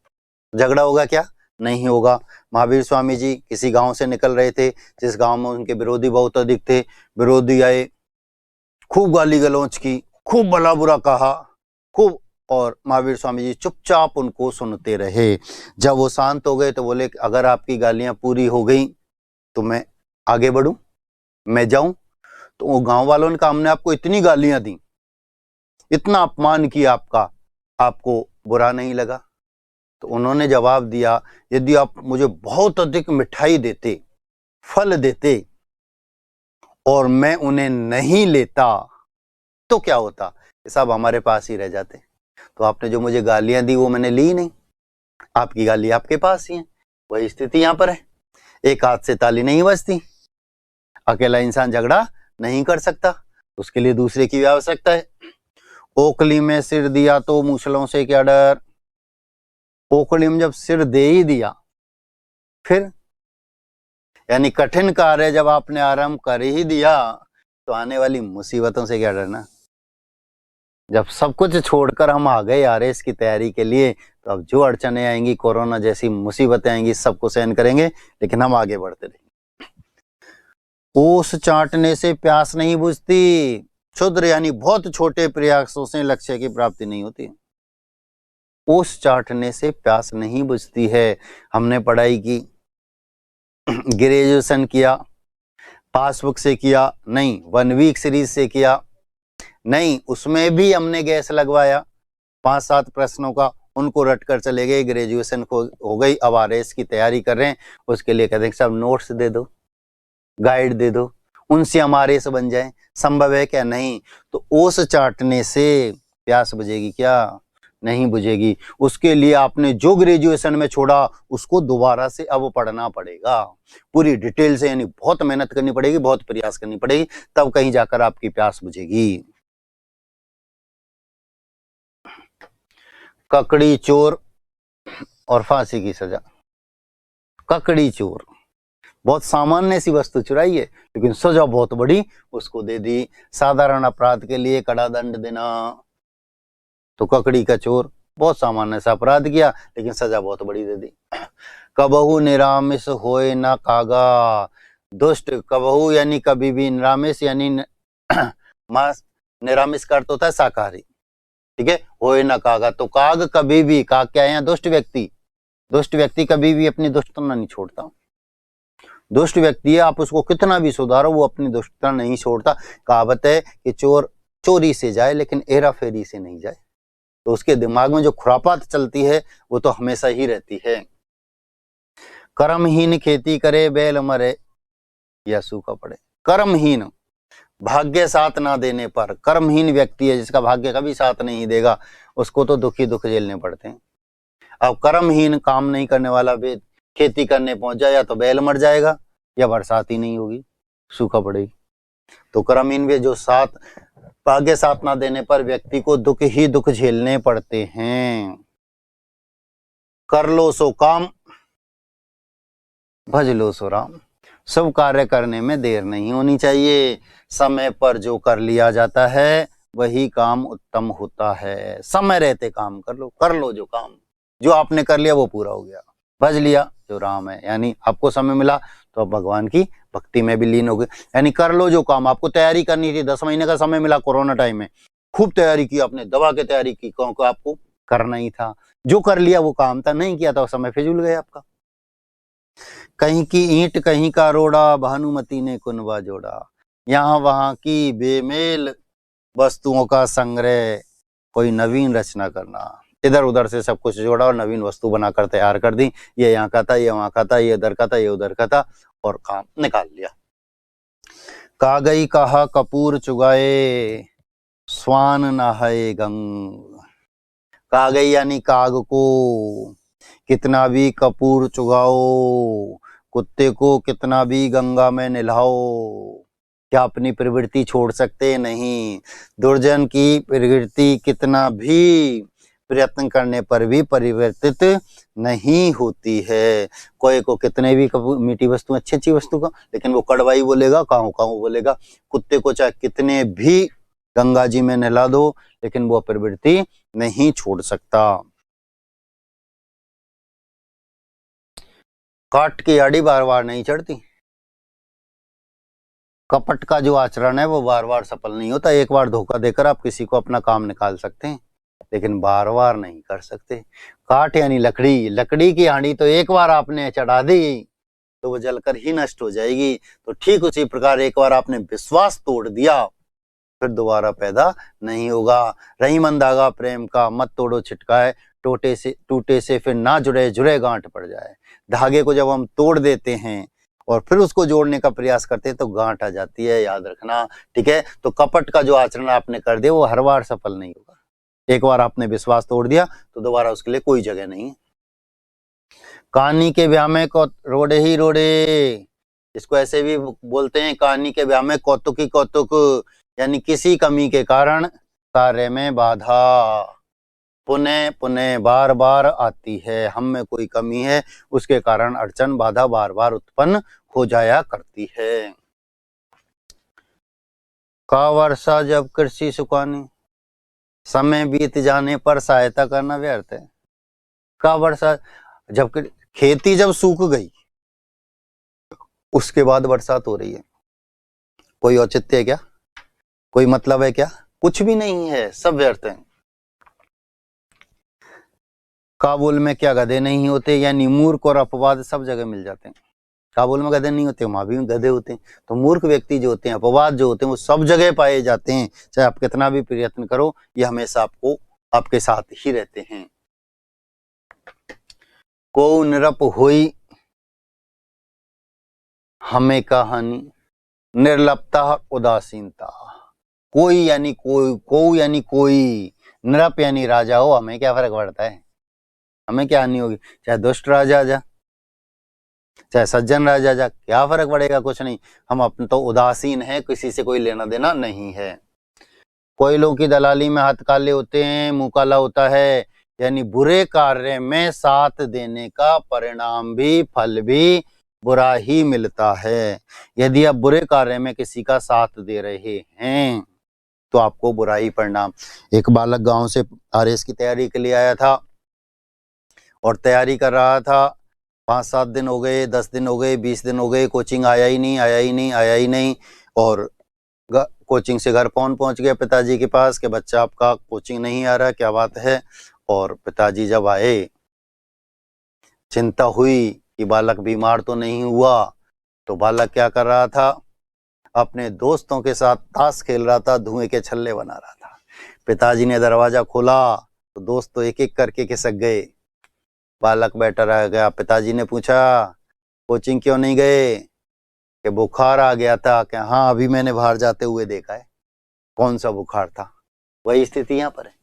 झगड़ा होगा क्या? नहीं होगा। महावीर स्वामी जी किसी गांव से निकल रहे थे, जिस गांव में उनके विरोधी बहुत अधिक थे। विरोधी आए, खूब गाली गलौज की, खूब भला बुरा कहा, खूब, और महावीर स्वामी जी चुपचाप उनको सुनते रहे। जब वो शांत हो गए तो बोले, अगर आपकी गालियां पूरी हो गई तो मैं आगे बढ़ूं, मैं जाऊं? तो वो गांव वालों ने कहा, हमने आपको इतनी गालियां दी, इतना अपमान किया आपका, आपको बुरा नहीं लगा? तो उन्होंने जवाब दिया, यदि आप मुझे बहुत अधिक मिठाई देते, फल देते, और मैं उन्हें नहीं लेता, तो क्या होता? ये सब हमारे पास ही रह जाते। तो आपने जो मुझे गालियां दी वो मैंने ली नहीं, आपकी गाली आपके पास ही है। वही स्थिति यहां पर है। एक हाथ से ताली नहीं बजती। अकेला इंसान झगड़ा नहीं कर सकता, उसके लिए दूसरे की आवश्यकता है। ओखली में सिर दिया तो मूसलों से क्या डर। ओखली में जब सिर दे ही दिया, फिर यानी कठिन कार्य जब आपने आरंभ कर ही दिया, तो आने वाली मुसीबतों से क्या डरना। जब सब कुछ छोड़कर हम आ गए आरएस की तैयारी के लिए, तो अब जो अड़चने आएंगी, कोरोना जैसी मुसीबतें आएंगी, सबको सहन करेंगे, लेकिन हम आगे बढ़ते रहेंगे। ओस चाटने से प्यास नहीं बुझती। क्षुद्र यानी बहुत छोटे प्रयासों से लक्ष्य की प्राप्ति नहीं होती। ओस चाटने से प्यास नहीं बुझती है। हमने पढ़ाई की, ग्रेजुएशन किया, पासबुक से किया नहीं, 1 वीक सीरीज से किया नहीं, उसमें भी हमने गैस लगवाया, 5-7 प्रश्नों का, उनको रट कर चले गए, ग्रेजुएशन को हो गई। अब आरएस की तैयारी कर रहे हैं, उसके लिए कहते हैं सब नोट्स दे दो, गाइड दे दो, उनसे हम आरएस बन जाएं। संभव है क्या? नहीं। तो ओस चाटने से प्यास बुझेगी क्या? नहीं बुझेगी। उसके लिए आपने जो ग्रेजुएशन में छोड़ा, उसको दोबारा से अब पढ़ना पड़ेगा, पूरी डिटेल से, यानी बहुत मेहनत करनी पड़ेगी, बहुत प्रयास करनी पड़ेगी, तब कहीं जाकर आपकी प्यास बुझेगी। ककड़ी चोर और फांसी की सजा। ककड़ी चोर, बहुत सामान्य सी वस्तु चुराई है, लेकिन सजा बहुत बड़ी उसको दे दी। साधारण अपराध के लिए कड़ा दंड देना। तो ककड़ी का चोर बहुत सामान्य सा अपराध किया, लेकिन सजा बहुत बड़ी दे दी। कबहू निरामिष होए ना कागा। दुष्ट, कबहू यानी कभी भी, निरामिष यानी मांस, निरामिष का अर्थ होता है शाकाहारी, ठीक है। होए ना कागा, तो काग कभी भी, काग क्या है? दुष्ट व्यक्ति। दुष्ट व्यक्ति कभी भी अपनी दुष्टता नहीं छोड़ता। दुष्ट व्यक्ति है, आप उसको कितना भी सुधारो, वो अपनी दुष्टता नहीं छोड़ता। कहावत है कि चोर चोरी से जाए, लेकिन हेरा फेरी से नहीं जाए। तो उसके दिमाग में जो खुरापात चलती है, वो तो हमेशा ही रहती है। कर्महीन खेती करे, बैल मरे या सूखा पड़े। कर्महीन, भाग्य साथ ना देने पर, कर्महीन व्यक्ति है जिसका भाग्य कभी साथ नहीं देगा, उसको तो दुख ही दुख झेलने पड़ते हैं। अब कर्महीन काम नहीं करने वाला वेद खेती करने पहुंच जाए, या तो बैल मर जाएगा या बरसात ही नहीं होगी, सूखा पड़ेगी। तो कर्महीन वे जो साथ भाग्य साथ ना देने पर व्यक्ति को दुख ही दुख झेलने पड़ते हैं। कर लो सो काम, भज लो सो राम। सब कार्य करने में देर नहीं होनी चाहिए। समय पर जो कर लिया जाता है वही काम उत्तम होता है। समय रहते काम कर लो जो काम, जो आपने कर लिया वो पूरा हो गया, भज लिया जो राम है। यानी आपको समय मिला तो अब भगवान की भक्ति में भी लीन हो गए। यानी कर लो जो काम, आपको तैयारी करनी थी, 10 महीने का समय मिला कोरोना टाइम में, खूब तैयारी की आपने, दवा की तैयारी की, क्योंकि आपको करना ही था। जो कर लिया वो काम था, नहीं किया था समय फिजूल गया आपका। कहीं की ईंट कहीं का रोड़ा, भानुमति ने कुनबा जोड़ा। यहाँ वहां की बेमेल वस्तुओं का संग्रह, कोई नवीन रचना करना। इधर उधर से सब कुछ जोड़ा और नवीन वस्तु बनाकर तैयार कर दी। ये यहाँ का था, ये वहां का था, ये इधर का था, ये उधर का था, और काम निकाल लिया। कागई कहा कपूर चुगाए, स्वान नहाए गंग। कागई यानी काग को कितना भी कपूर चुगाओ, कुत्ते को कितना भी गंगा में नहलाओ, क्या अपनी प्रवृत्ति छोड़ सकते? नहीं। दुर्जन की प्रवृत्ति कितना भी प्रयत्न करने पर भी परिवर्तित नहीं होती है। कोई को कितने भी मीठी वस्तु, अच्छी अच्छी वस्तु का, लेकिन वो कड़वाई बोलेगा, काहू काहू बोलेगा। कुत्ते को चाहे कितने भी गंगा जी में नहला दो, लेकिन वो प्रवृत्ति नहीं छोड़ सकता। काट की आड़ी बार बार नहीं चढ़ती। कपट का जो आचरण है वो बार बार सफल नहीं होता। एक बार धोखा देकर आप किसी को अपना काम निकाल सकते हैं, लेकिन बार बार नहीं कर सकते। काट यानी लकड़ी, लकड़ी की हांडी तो एक बार आपने चढ़ा दी तो वो जलकर ही नष्ट हो जाएगी। तो ठीक उसी प्रकार एक बार आपने विश्वास तोड़ दिया फिर दोबारा पैदा नहीं होगा। रही मन धागा प्रेम का, मत तोड़ो छिटकाए, टूटे से फिर ना जुड़े, जुड़े गांठ पड़ जाए। धागे को जब हम तोड़ देते हैं और फिर उसको जोड़ने का प्रयास करते हैं तो गांठ आ जाती है, याद रखना। ठीक है, तो कपट का जो आचरण आपने कर दिया वो हर बार सफल नहीं होगा। एक बार आपने विश्वास तोड़ दिया तो दोबारा उसके लिए कोई जगह नहीं है। कहानी के ब्याह में रोड़े ही रोड़े, इसको ऐसे भी बोलते हैं, कहानी के ब्याह में कौतुक ही कौतुक, यानी किसी कमी के कारण कार्य में बाधा पुनः पुनः बार बार आती है। हम में कोई कमी है, उसके कारण अड़चन बाधा बार बार उत्पन्न हो जाया करती है। का वर्षा जब कृषि सुखानी, समय बीत जाने पर सहायता करना व्यर्थ है। का वर्षा जब खेती जब सूख गई उसके बाद बरसात हो रही है, कोई औचित्य है क्या? कोई मतलब है क्या? कुछ भी नहीं है, सब व्यर्थ है। काबुल में क्या गधे नहीं होते? यानी मूर्ख और अपवाद सब जगह मिल जाते हैं। काबुल में गधे नहीं होते, वहां भी गधे होते हैं। तो मूर्ख व्यक्ति जो होते हैं, अपवाद जो होते हैं, वो सब जगह पाए जाते हैं। चाहे आप कितना भी प्रयत्न करो, ये हमेशा आपको आपके साथ ही रहते हैं। को निरप होई हमें कहानी, निर्लपता उदासीनता। कोई यानी कोई, को यानी कोई, निरप यानी राजा हो, हमें क्या फर्क पड़ता है? हमें क्या हानि होगी? चाहे दुष्ट राजा जा, चाहे सज्जन राजा जा, क्या फर्क पड़ेगा? कुछ नहीं। हम अपने तो उदासीन है, किसी से कोई लेना देना नहीं है। कोयलों की दलाली में हाथ काले होते हैं, मुंह काला होता है। यानी बुरे कार्य में साथ देने का परिणाम भी, फल भी बुरा ही मिलता है। यदि आप बुरे कार्य में किसी का साथ दे रहे हैं तो आपको बुरा ही परिणाम। एक बालक गांव से आरएस की तैयारी के लिए आया था और तैयारी कर रहा था। 5-7 दिन हो गए, 10 दिन हो गए, 20 दिन हो गए, कोचिंग आया ही नहीं। और कोचिंग से घर पहुंच गया पिताजी के पास कि बच्चा आपका कोचिंग नहीं आ रहा, क्या बात है? और पिताजी जब आए, चिंता हुई कि बालक बीमार तो नहीं हुआ। तो बालक क्या कर रहा था? अपने दोस्तों के साथ ताश खेल रहा था, धुएं के छल्ले बना रहा था। पिताजी ने दरवाजा खोला तो दोस्त तो एक एक करके खिसक गए। बालक बैठा रह गया। पिताजी ने पूछा, कोचिंग क्यों नहीं गए? कि बुखार आ गया था, कि हाँ अभी मैंने बाहर जाते हुए देखा है। कौन सा बुखार था? वही स्थिति यहाँ पर है।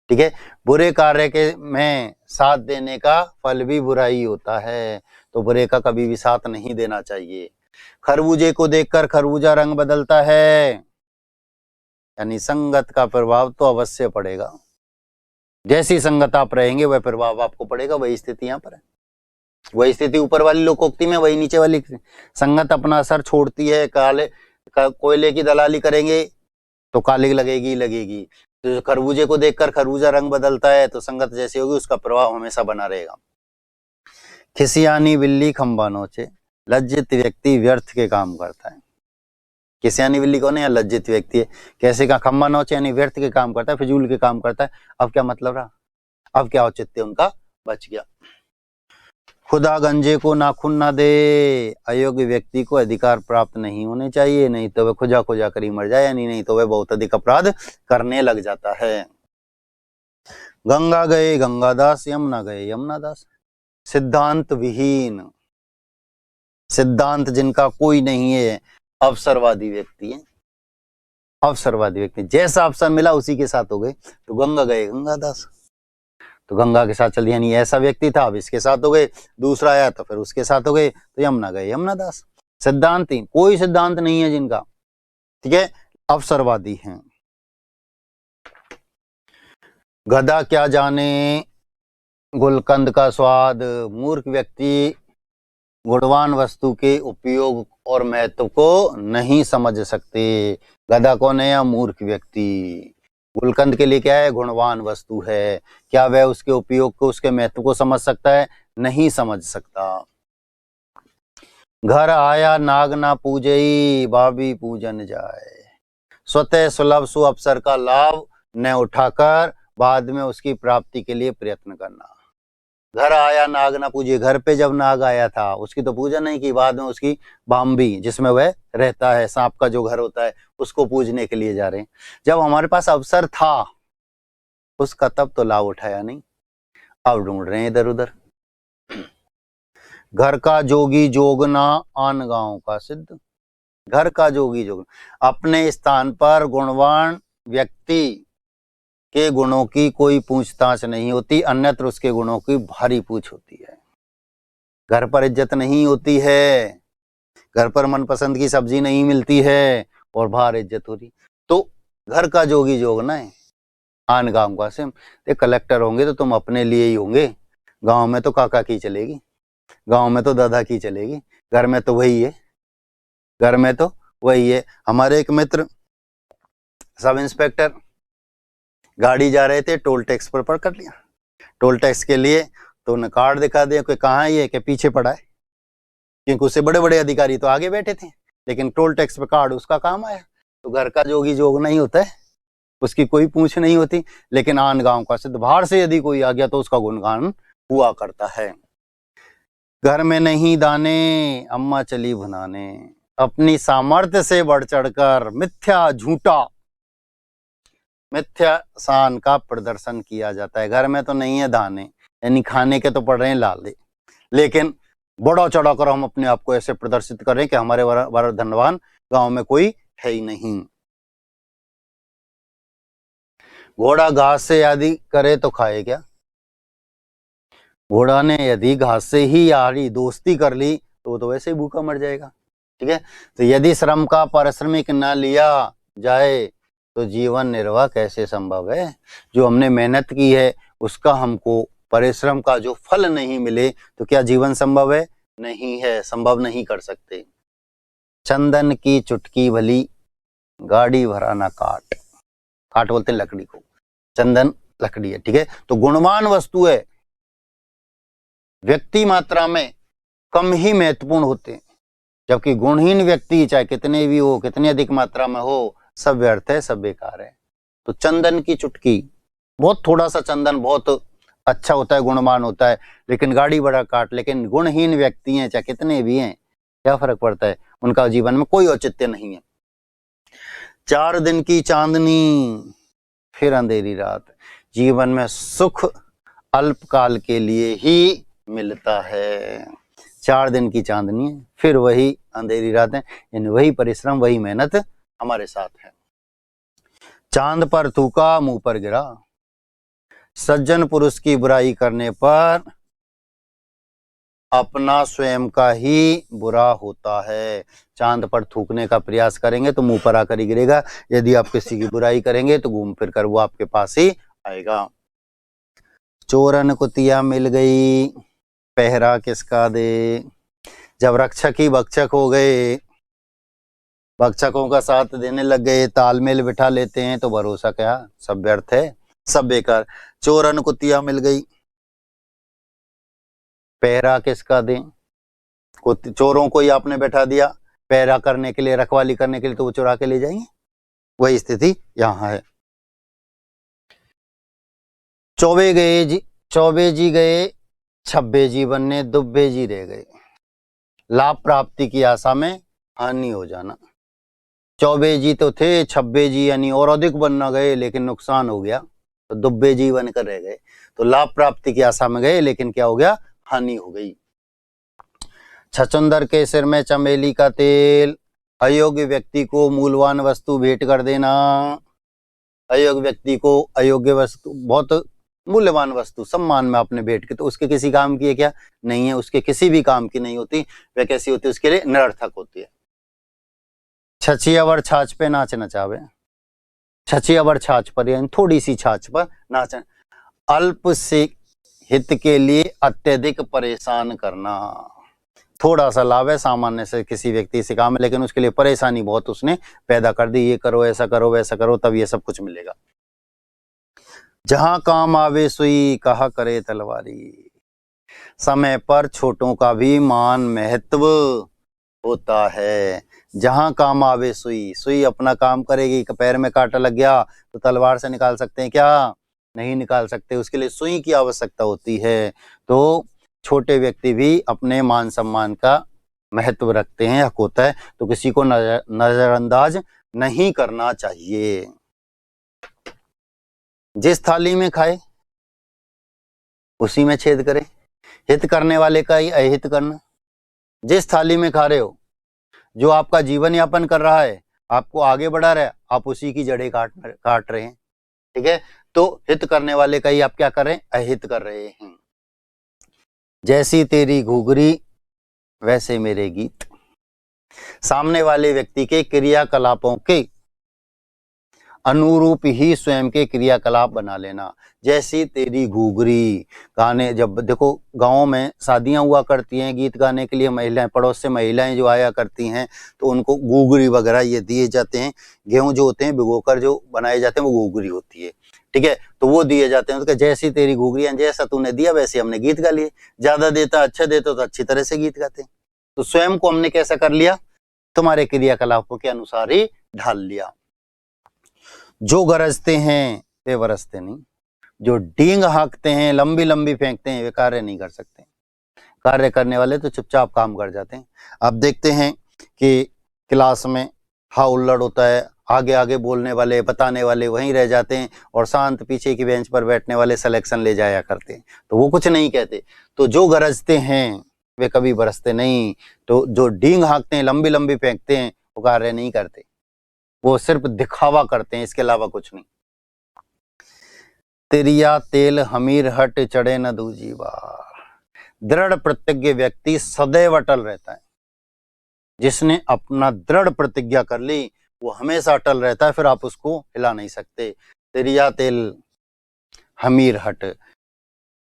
ठीक है, बुरे कार्य के में साथ देने का फल भी बुरा ही होता है, तो बुरे का कभी भी साथ नहीं देना चाहिए। खरबूजे को देखकर खरबूजा रंग बदलता है, यानी संगत का प्रभाव तो अवश्य पड़ेगा। जैसी संगत आप रहेंगे वह प्रभाव आपको पड़ेगा। वही स्थिति यहाँ पर है। वही स्थिति ऊपर वाली लोकोक्ति में, वही नीचे वाली। संगत अपना असर छोड़ती है। कोयले की दलाली करेंगे तो काली लगेगी लगेगी। तो खरबूजे को देखकर खरबूजा रंग बदलता है, तो संगत जैसी होगी उसका प्रभाव हमेशा बना रहेगा। खिसियानी बिल्ली खंबा नोचे, लज्जित व्यक्ति व्यर्थ के काम करता है। खिसियानी बिल्ली कौन है? या लज्जित व्यक्ति है। कैसे का? खंबा नोचे यानी व्यर्थ के काम करता है, फिजूल के काम करता है। अब क्या मतलब रहा? अब क्या औचित्य उनका बच गया। खुदा गंजे को नाखून ना दे, अयोग्य व्यक्ति को अधिकार प्राप्त नहीं होने चाहिए, नहीं तो वह खुजा खुजा कर ही मर जाए, यानी नहीं तो वह बहुत अधिक अपराध करने लग जाता है। गंगा गए गंगादास, यमुना गए यमुनादास। सिद्धांत विहीन, सिद्धांत जिनका कोई नहीं है, अवसरवादी व्यक्ति है। अवसरवादी व्यक्ति, जैसा अवसर मिला उसी के साथ हो गए। तो गंगा गए गंगादास, तो गंगा के साथ चल, यानी ऐसा व्यक्ति था अब इसके साथ हो गए, दूसरा आया तो फिर उसके साथ हो गए, तो यमुना गए यमुनादास। सिद्धांती, कोई सिद्धांत नहीं है जिनका। ठीक है, अवसरवादी हैं। गधा क्या जाने गुलकंद का स्वाद, मूर्ख व्यक्ति गुणवान वस्तु के उपयोग और महत्व को नहीं समझ सकते। गधा कौन है? या मूर्ख व्यक्ति। गुलकंद के लिए क्या है? गुणवान वस्तु है। क्या वह उसके उपयोग को, उसके महत्व को समझ सकता है? नहीं समझ सकता। घर आया नाग ना पूजई, बाबी पूजन जाए। स्वतः सुलभ सु अवसर का लाभ न उठाकर बाद में उसकी प्राप्ति के लिए प्रयत्न करना। घर आया नाग ना पूजे, घर पे जब नाग आया था उसकी तो पूजा नहीं की, बाद में उसकी बाम्बी जिसमें वह रहता है, सांप का जो घर होता है, उसको पूजने के लिए जा रहे हैं। जब हमारे पास अवसर था उसका तब तो लाभ उठाया नहीं, अब ढूंढ रहे हैं इधर उधर। घर का जोगी जोगना आन गांव का सिद्ध। घर का जोगी जोग, अपने स्थान पर गुणवान व्यक्ति के गुणों की कोई पूछताछ नहीं होती, अन्यत्र उसके गुणों की भारी पूछ होती है। घर पर इज्जत नहीं होती है, घर पर मनपसंद की सब्जी नहीं मिलती है और बाहर इज्जत हो रही। तो घर का जोगी जोगना है, आन गांव का सिम। कलेक्टर होंगे तो तुम अपने लिए ही होंगे, गांव में तो काका की चलेगी, गांव में तो दादा की चलेगी, घर में तो वही है, घर में तो वही है। हमारे एक मित्र सब इंस्पेक्टर गाड़ी जा रहे थे, टोल टैक्स पर पकड़ लिया। टोल टैक्स के लिए तो उन्हें कार्ड दिखा दिया कि कहाँ है ये, कि पीछे पड़ा है, क्योंकि उससे बड़े बड़े अधिकारी तो आगे बैठे थे, लेकिन टोल टैक्स पर कार्ड उसका काम आया। तो घर का जोगी जोग नहीं होता है, उसकी कोई पूछ नहीं होती। लेकिन आन गांव का सिद्ध, बाहर से यदि कोई आ गया तो उसका गुणगान हुआ करता है। घर में नहीं दाने, अम्मा चली भुनाने। अपनी सामर्थ्य से बढ़ चढ़कर मिथ्या झूठा मिथ्या शान का प्रदर्शन किया जाता है। घर में तो नहीं है दाने, यानी खाने के तो पड़ रहे हैं लाले, लेकिन बड़ा चढ़ाकर हम अपने आप को ऐसे प्रदर्शित कर रहे हैं कि हमारे बड़ा धनवान गांव में कोई है ही नहीं। घोड़ा घास से यदि करे तो खाए क्या? घोड़ा ने यदि घास से ही यारी दोस्ती कर ली तो वो तो वैसे ही भूखा मर जाएगा। ठीक है, तो यदि श्रम का पारिश्रमिक न लिया जाए तो जीवन निर्वाह कैसे संभव है? जो हमने मेहनत की है उसका हमको परिश्रम का जो फल नहीं मिले तो क्या जीवन संभव है? नहीं है, संभव नहीं कर सकते। चंदन की चुटकी भली, गाड़ी भरा ना काट। काट बोलते हैं लकड़ी को, चंदन लकड़ी है। ठीक है, तो गुणवान वस्तु है, व्यक्ति मात्रा में कम ही महत्वपूर्ण होते हैं, जबकि गुणहीन व्यक्ति चाहे कितने भी हो, कितनी अधिक मात्रा में हो, सब व्यर्थ है, सब बेकार है। तो चंदन की चुटकी, बहुत थोड़ा सा चंदन बहुत अच्छा होता है, गुणवान होता है, लेकिन गाड़ी बड़ा काट। लेकिन गुणहीन व्यक्ति हैं चाहे कितने भी हैं, क्या फर्क पड़ता है? उनका जीवन में कोई औचित्य नहीं है। 4 दिन की चांदनी फिर अंधेरी रात। जीवन में सुख अल्पकाल के लिए ही मिलता है। 4 दिन की चांदनी है, फिर वही अंधेरी रातें, यानी वही परिश्रम, वही मेहनत हमारे साथ है। चांद पर थूका मुंह पर गिरा, सज्जन पुरुष की बुराई करने पर अपना स्वयं का ही बुरा होता है। चांद पर थूकने का प्रयास करेंगे तो मुंह पर आकर ही गिरेगा, यदि आप किसी की बुराई करेंगे तो घूम फिर कर वो आपके पास ही आएगा। चोरन कुतिया मिल गई, पहरा किसका दे। जब रक्षक ही भक्षक हो गए, भक्षकों का साथ देने लग गए, तालमेल बिठा लेते हैं, तो भरोसा क्या, सब व्यर्थ है, सब बेकार। चोरन कुतिया मिल गई, पहरा किसका दें। चोरों को ही आपने बैठा दिया पहरा करने के लिए, रखवाली करने के लिए, तो वो चुरा के ले जाएंगे। वही स्थिति यहाँ है। चौबे जी गए, छब्बे जी बनने, दुब्बे जी रह गए। लाभ प्राप्ति की आशा में हानि हो जाना। चौबे जी तो थे, छब्बे जी यानी और अधिक बनना गए, लेकिन नुकसान हो गया, तो दुब्बे जी बनकर रह गए। तो लाभ प्राप्ति की आशा में गए, लेकिन क्या हो गया, हानि हो गई। छछुंदर के सिर में चमेली का तेल, अयोग्य व्यक्ति को मूल्यवान वस्तु भेंट कर देना। अयोग्य व्यक्ति को अयोग्य वस्तु, बहुत मूल्यवान वस्तु सम्मान में आपने भेंट की, तो उसके किसी काम की है क्या, नहीं है, उसके किसी भी काम की नहीं होती, वह कैसी होती है, उसके लिए निरर्थक होती है। छछियावर छाछ पे नाच नचावे, छछियावर छाछ पर यानी थोड़ी सी छाछ पर नाच। अल्प से हित के लिए अत्यधिक परेशान करना। थोड़ा सा लाभ है सामान्य से किसी व्यक्ति से काम है, लेकिन उसके लिए परेशानी बहुत उसने पैदा कर दी, ये करो, ऐसा करो, वैसा करो, तब ये सब कुछ मिलेगा। जहां काम आवे सुई, कहा करे तलवारी। समय पर छोटों का भी मान महत्व होता है। जहां काम आवे सुई, सुई अपना काम करेगी, पैर में कांटा लग गया तो तलवार से निकाल सकते हैं क्या, नहीं निकाल सकते, उसके लिए सुई की आवश्यकता होती है। तो छोटे व्यक्ति भी अपने मान सम्मान का महत्व रखते हैं, हक होता है, तो किसी को नजरअंदाज नहीं करना चाहिए। जिस थाली में खाए उसी में छेद करे, हित करने वाले का ही अहित करना। जिस थाली में खा रहे हो, जो आपका जीवन यापन कर रहा है, आपको आगे बढ़ा रहा है, आप उसी की जड़ें काट रहे हैं, ठीक है। तो हित करने वाले का ही आप क्या कर रहे हैं, अहित कर रहे हैं। जैसी तेरी घुघरी वैसे मेरे गीत। सामने वाले व्यक्ति के क्रियाकलापों के अनुरूप ही स्वयं के क्रियाकलाप बना लेना। जैसी तेरी घुघरी, गाने, जब देखो गाँव में शादियां हुआ करती हैं, गीत गाने के लिए महिलाएं, पड़ोस से महिलाएं जो आया करती हैं, तो उनको घुघरी वगैरह ये दिए जाते हैं। गेहूं जो होते हैं भिगोकर जो बनाए जाते हैं, वो घुघरी होती है, ठीक है, तो वो दिए जाते हैं। तो जैसी तेरी घुघरी, जैसा तूने दिया वैसे हमने गीत गा लिए। ज्यादा देता, अच्छा देता तो अच्छी तरह से गीत गाते हैं। तो स्वयं को हमने कैसा कर लिया, तुम्हारे क्रियाकलापों के अनुसार ही ढाल लिया। जो गरजते हैं वे बरसते नहीं, जो डींग हाँकते हैं, लंबी लंबी फेंकते हैं, वे कार्य नहीं कर सकते। कार्य करने वाले तो चुपचाप काम कर जाते हैं। अब देखते हैं कि क्लास में हा उल्लड़ होता है, आगे आगे बोलने वाले, बताने वाले वहीं रह जाते हैं, और शांत पीछे की बेंच पर बैठने वाले सिलेक्शन ले जाया करते हैं, तो वो कुछ नहीं कहते। तो जो गरजते हैं वे कभी बरसते नहीं, तो जो डींग हाँकते हैं, लंबी लंबी फेंकते हैं, वो कार्य नहीं करते, वो सिर्फ दिखावा करते हैं, इसके अलावा कुछ नहीं। तिरिया तेल हमीर हट चढ़े न दूजी बार। दृढ़ प्रतिज्ञ व्यक्ति सदैव अटल रहता है। जिसने अपना दृढ़ प्रतिज्ञा कर ली वो हमेशा अटल रहता है, फिर आप उसको हिला नहीं सकते। तिरिया तेल हमीर हट,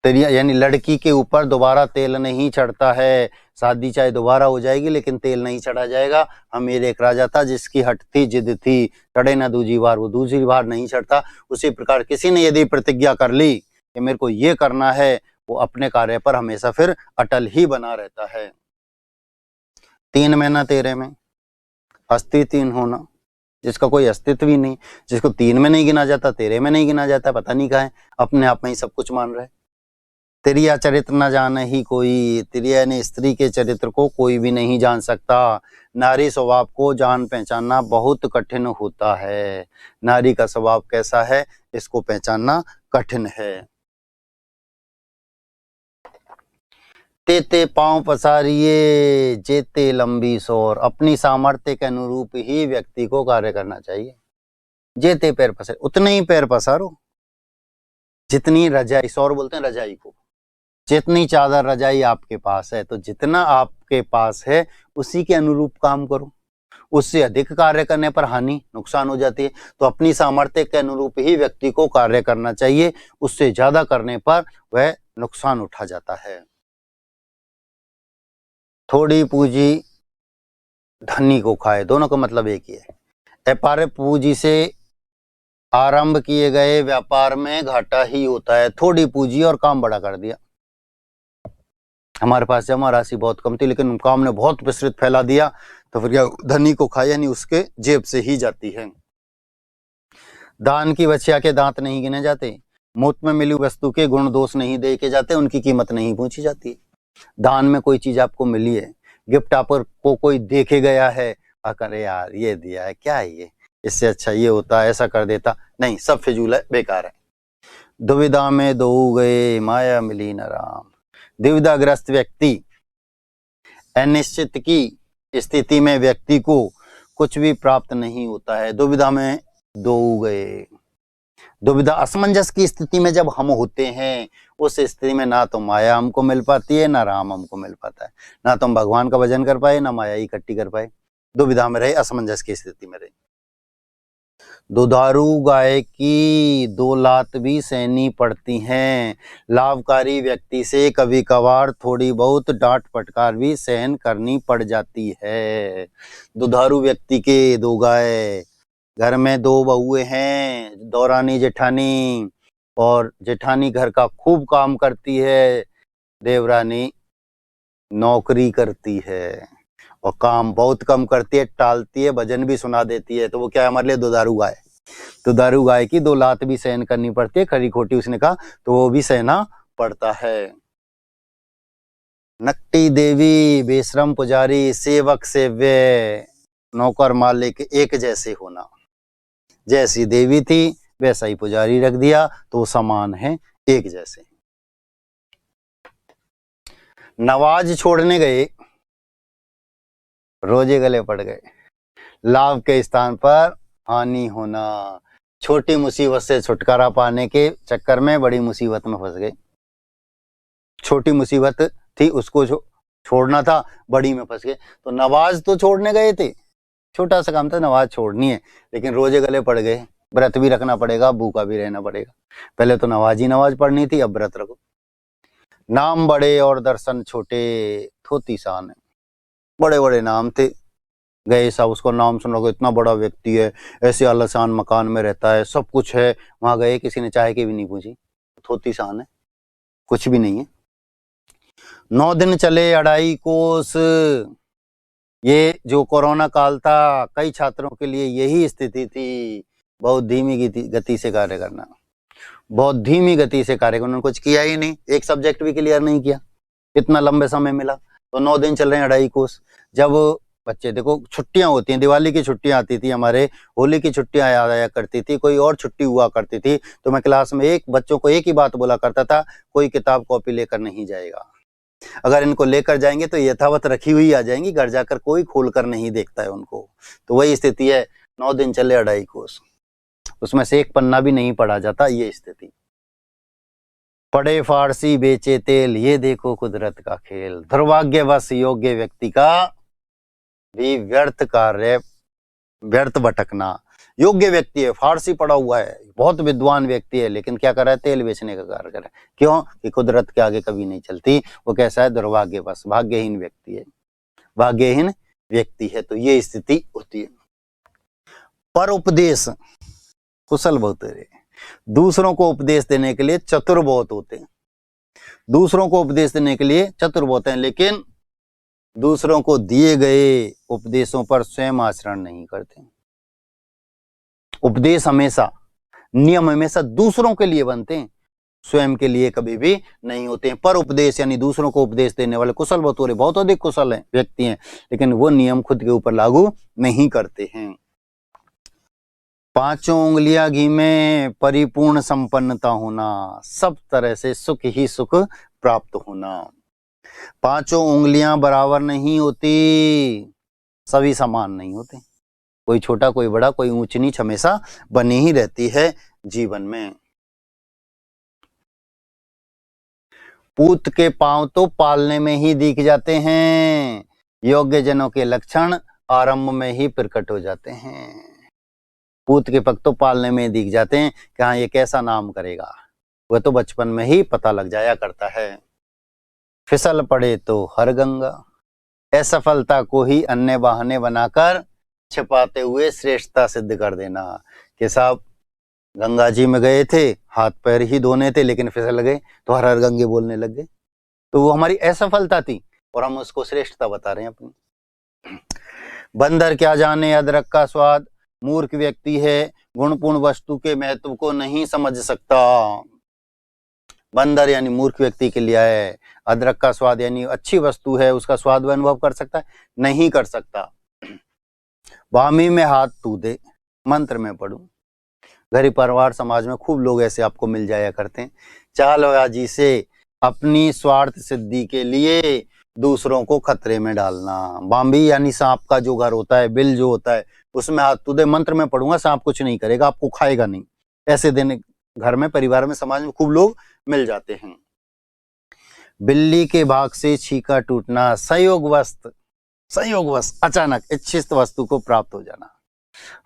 तिरिया यानी लड़की के ऊपर दोबारा तेल नहीं चढ़ता है। शादी चाहे दोबारा हो जाएगी लेकिन तेल नहीं चढ़ा जाएगा। हमीर एक राजा था जिसकी हट थी, जिद थी, चढ़े ना दूजी बार, वो दूसरी बार नहीं चढ़ता। उसी प्रकार किसी ने यदि प्रतिज्ञा कर ली कि मेरे को ये करना है, वो अपने कार्य पर हमेशा फिर अटल ही बना रहता है। तीन में ना तेरे में, अस्तित्व होना, जिसका कोई अस्तित्व ही नहीं, जिसको तीन में नहीं गिना जाता, तेरे में नहीं गिना जाता, पता नहीं कहाँ है, अपने आप में ही सब कुछ मान रहा है। तिरिया चरित्र न जाने ही कोई, तिरिया यानी स्त्री के चरित्र को कोई भी नहीं जान सकता। नारी स्वभाव को जान पहचानना बहुत कठिन होता है। नारी का स्वभाव कैसा है इसको पहचानना कठिन है। तेते पांव पसारिए जेते लंबी सोर। अपनी सामर्थ्य के अनुरूप ही व्यक्ति को कार्य करना चाहिए। जेते पैर पसारे, उतने ही पैर पसारो जितनी रजाई, सौर बोलते हैं रजाई को, जितनी चादर रजाई आपके पास है, तो जितना आपके पास है उसी के अनुरूप काम करो। उससे अधिक कार्य करने पर हानि, नुकसान हो जाती है। तो अपनी सामर्थ्य के अनुरूप ही व्यक्ति को कार्य करना चाहिए, उससे ज्यादा करने पर वह नुकसान उठा जाता है। थोड़ी पूंजी धनी को खाए, दोनों का मतलब एक ही है। अपार पूंजी से आरंभ किए गए व्यापार में घाटा ही होता है। थोड़ी पूंजी और काम बड़ा कर दिया। हमारे पास जमा राशि बहुत कम थी, लेकिन काम ने बहुत विस्तृत फैला दिया, तो फिर क्या, धनी को खाए, यानी उसके जेब से ही जाती है। दान की बछिया के दांत नहीं गिने जाते। मुफ्त में मिली वस्तु के गुण दोष नहीं देखे जाते, उनकी कीमत नहीं पूछी जाती। दान में कोई चीज आपको मिली है, गिफ्ट आपको कोई देखे गया है, अरे यार ये दिया है, क्या है ये, इससे अच्छा ये होता, ऐसा कर देता, नहीं, सब फिजूल है, बेकार है। दुविधा में दो गए माया मिली न राम। दुविधाग्रस्त व्यक्ति, अनिश्चित की स्थिति में व्यक्ति को कुछ भी प्राप्त नहीं होता है। दुविधा में दो गए, दुविधा असमंजस की स्थिति में जब हम होते हैं, उस स्थिति में ना तो माया हमको मिल पाती है, ना राम हमको मिल पाता है, ना तो हम भगवान का भजन कर पाए, ना माया इकट्ठी कर पाए। दुविधा में रहे, असमंजस की स्थिति में रहे। दुधारू गाय की दो लात भी सहनी पड़ती हैं। लाभकारी व्यक्ति से कभी कभार थोड़ी बहुत डांट फटकार भी सहन करनी पड़ जाती है। दुधारू व्यक्ति के दो गाय, घर में दो बहुएं हैं, दौरानी जेठानी, और जेठानी घर का खूब काम करती है, देवरानी नौकरी करती है और काम बहुत कम करती है, टालती है, भजन भी सुना देती है। तो वो क्या है हमारे लिए, दुधारू गाय। दुधारू गाय की दो लात भी सहन करनी पड़ती है, खरी खोटी उसने कहा, तो वो भी सहना पड़ता है। नकटी देवी बेशरम पुजारी, सेवक सेव्य, नौकर मालिक एक जैसे होना। जैसी देवी थी वैसा ही पुजारी रख दिया, तो समान है, एक जैसे। नमाज छोड़ने गए, रोजे गले पड़ गए। लाभ के स्थान पर हानि होना। छोटी मुसीबत से छुटकारा पाने के चक्कर में बड़ी मुसीबत में फंस गए। छोटी मुसीबत थी, उसको छोड़ना था, बड़ी में फंस गए। तो नमाज तो छोड़ने गए थे, छोटा सा काम था, नमाज छोड़नी है, लेकिन रोजे गले पड़ गए। व्रत भी रखना पड़ेगा, भूखा भी रहना पड़ेगा। पहले तो नमाज पढ़नी थी, अब व्रत रखो। नाम बड़े और दर्शन छोटे, थोती शान है। बड़े बड़े नाम थे, गए साहब, उसको नाम सुन लो, इतना बड़ा व्यक्ति है, ऐसे आलीशान मकान में रहता है, सब कुछ है। वहां गए, किसी ने चाय की भी नहीं पूछी, थोती शान है, कुछ भी नहीं है। 9 दिन चले 2.5 कोस। ये जो कोरोना काल था, कई छात्रों के लिए यही स्थिति थी, बहुत धीमी गति से कार्य करना, बहुत धीमी गति से कार्य करना। उन्होंने कुछ किया ही नहीं, एक सब्जेक्ट भी क्लियर नहीं किया, इतना लंबे समय मिला। तो 9 दिन चल रहे हैं 2.5 कोस। जब बच्चे, देखो छुट्टियां होती हैं, दिवाली की छुट्टियां आती थी हमारे, होली की छुट्टियां याद आया करती थी, कोई और छुट्टी हुआ करती थी, तो मैं क्लास में बच्चों को एक ही बात बोला करता था, कोई किताब कॉपी लेकर नहीं जाएगा। अगर इनको लेकर जाएंगे तो यथावत रखी हुई आ जाएंगी, घर जाकर कोई खोलकर नहीं देखता है उनको। तो वही स्थिति है, 9 दिन चले 2.5 कोस, उसमें से एक पन्ना भी नहीं पढ़ा जाता, ये स्थिति। पढ़े फारसी बेचे तेल, ये देखो कुदरत का खेल। दुर्भाग्यवश योग्य व्यक्ति का भी व्यर्थ कार्य, व्यर्थ भटकना। योग्य व्यक्ति है, फारसी पढ़ा हुआ है, बहुत विद्वान व्यक्ति है, लेकिन क्या कर रहा है, तेल बेचने का कार्य कर रहा है। क्यों? कि कुदरत के आगे कभी नहीं चलती। वो कैसा है, दुर्भाग्यवश, भाग्यहीन व्यक्ति है, भाग्यहीन व्यक्ति है। तो ये स्थिति होती है। पर उपदेश कुशल बहुत है, दूसरों को उपदेश देने के लिए चतुर बहुत होते हैं, दूसरों को उपदेश देने के लिए चतुर बहुत हैं, लेकिन दूसरों को दिए गए उपदेशों पर स्वयं आचरण नहीं करते। उपदेश हमेशा, नियम हमेशा दूसरों के लिए बनते हैं, स्वयं के लिए कभी भी नहीं होते हैं। पर उपदेश यानी दूसरों को उपदेश देने वाले कुशल बहुत अधिक कुशल हैं व्यक्ति हैं, लेकिन वो नियम खुद के ऊपर लागू नहीं करते हैं। 5 उंगलियां घी में परिपूर्ण संपन्नता होना, सब तरह से सुख ही सुख प्राप्त होना। पांचों उंगलियां बराबर नहीं होती, सभी समान नहीं होते, कोई छोटा कोई बड़ा, कोई ऊंच नीच हमेशा बनी ही रहती है जीवन में। पूत के पांव तो पालने में ही दिख जाते हैं, योग्य जनों के लक्षण आरंभ में ही प्रकट हो जाते हैं। पूत के पग तो पालने में दिख जाते हैं कि हाँ ये कैसा नाम करेगा, वह तो बचपन में ही पता लग जाया करता है। फिसल पड़े तो हर गंगा, असफलता को ही अन्य बहाने बनाकर छिपाते हुए श्रेष्ठता सिद्ध कर देना। कि साहब गंगा जी में गए थे, हाथ पैर ही धोने थे, लेकिन फिसल गए तो हर हर गंगे बोलने लग गए, तो वो हमारी असफलता थी और हम उसको श्रेष्ठता बता रहे हैं अपनी। बंदर क्या जाने अदरक का स्वाद, मूर्ख व्यक्ति है गुणपूर्ण वस्तु के महत्व को नहीं समझ सकता। बंदर यानी मूर्ख व्यक्ति के लिए है, अदरक का स्वाद यानी अच्छी वस्तु है, उसका स्वाद वह अनुभव कर सकता है, नहीं कर सकता। वामी में हाथ तू दे, मंत्र में पढ़ूं। घर परिवार समाज में खूब लोग ऐसे आपको मिल जाया करते हैं, चालबाजी से अपनी स्वार्थ सिद्धि के लिए दूसरों को खतरे में डालना। बाम्बी यानी सांप का जो घर होता है, बिल जो होता है, उसमें हाथ तू दे, मंत्र में पढ़ूंगा, सांप कुछ नहीं करेगा, आपको खाएगा नहीं। ऐसे दिन घर में, परिवार में, समाज में खूब लोग मिल जाते हैं। बिल्ली के भाग से छीका टूटना, संयोगवश अचानक इच्छित वस्तु को प्राप्त हो जाना।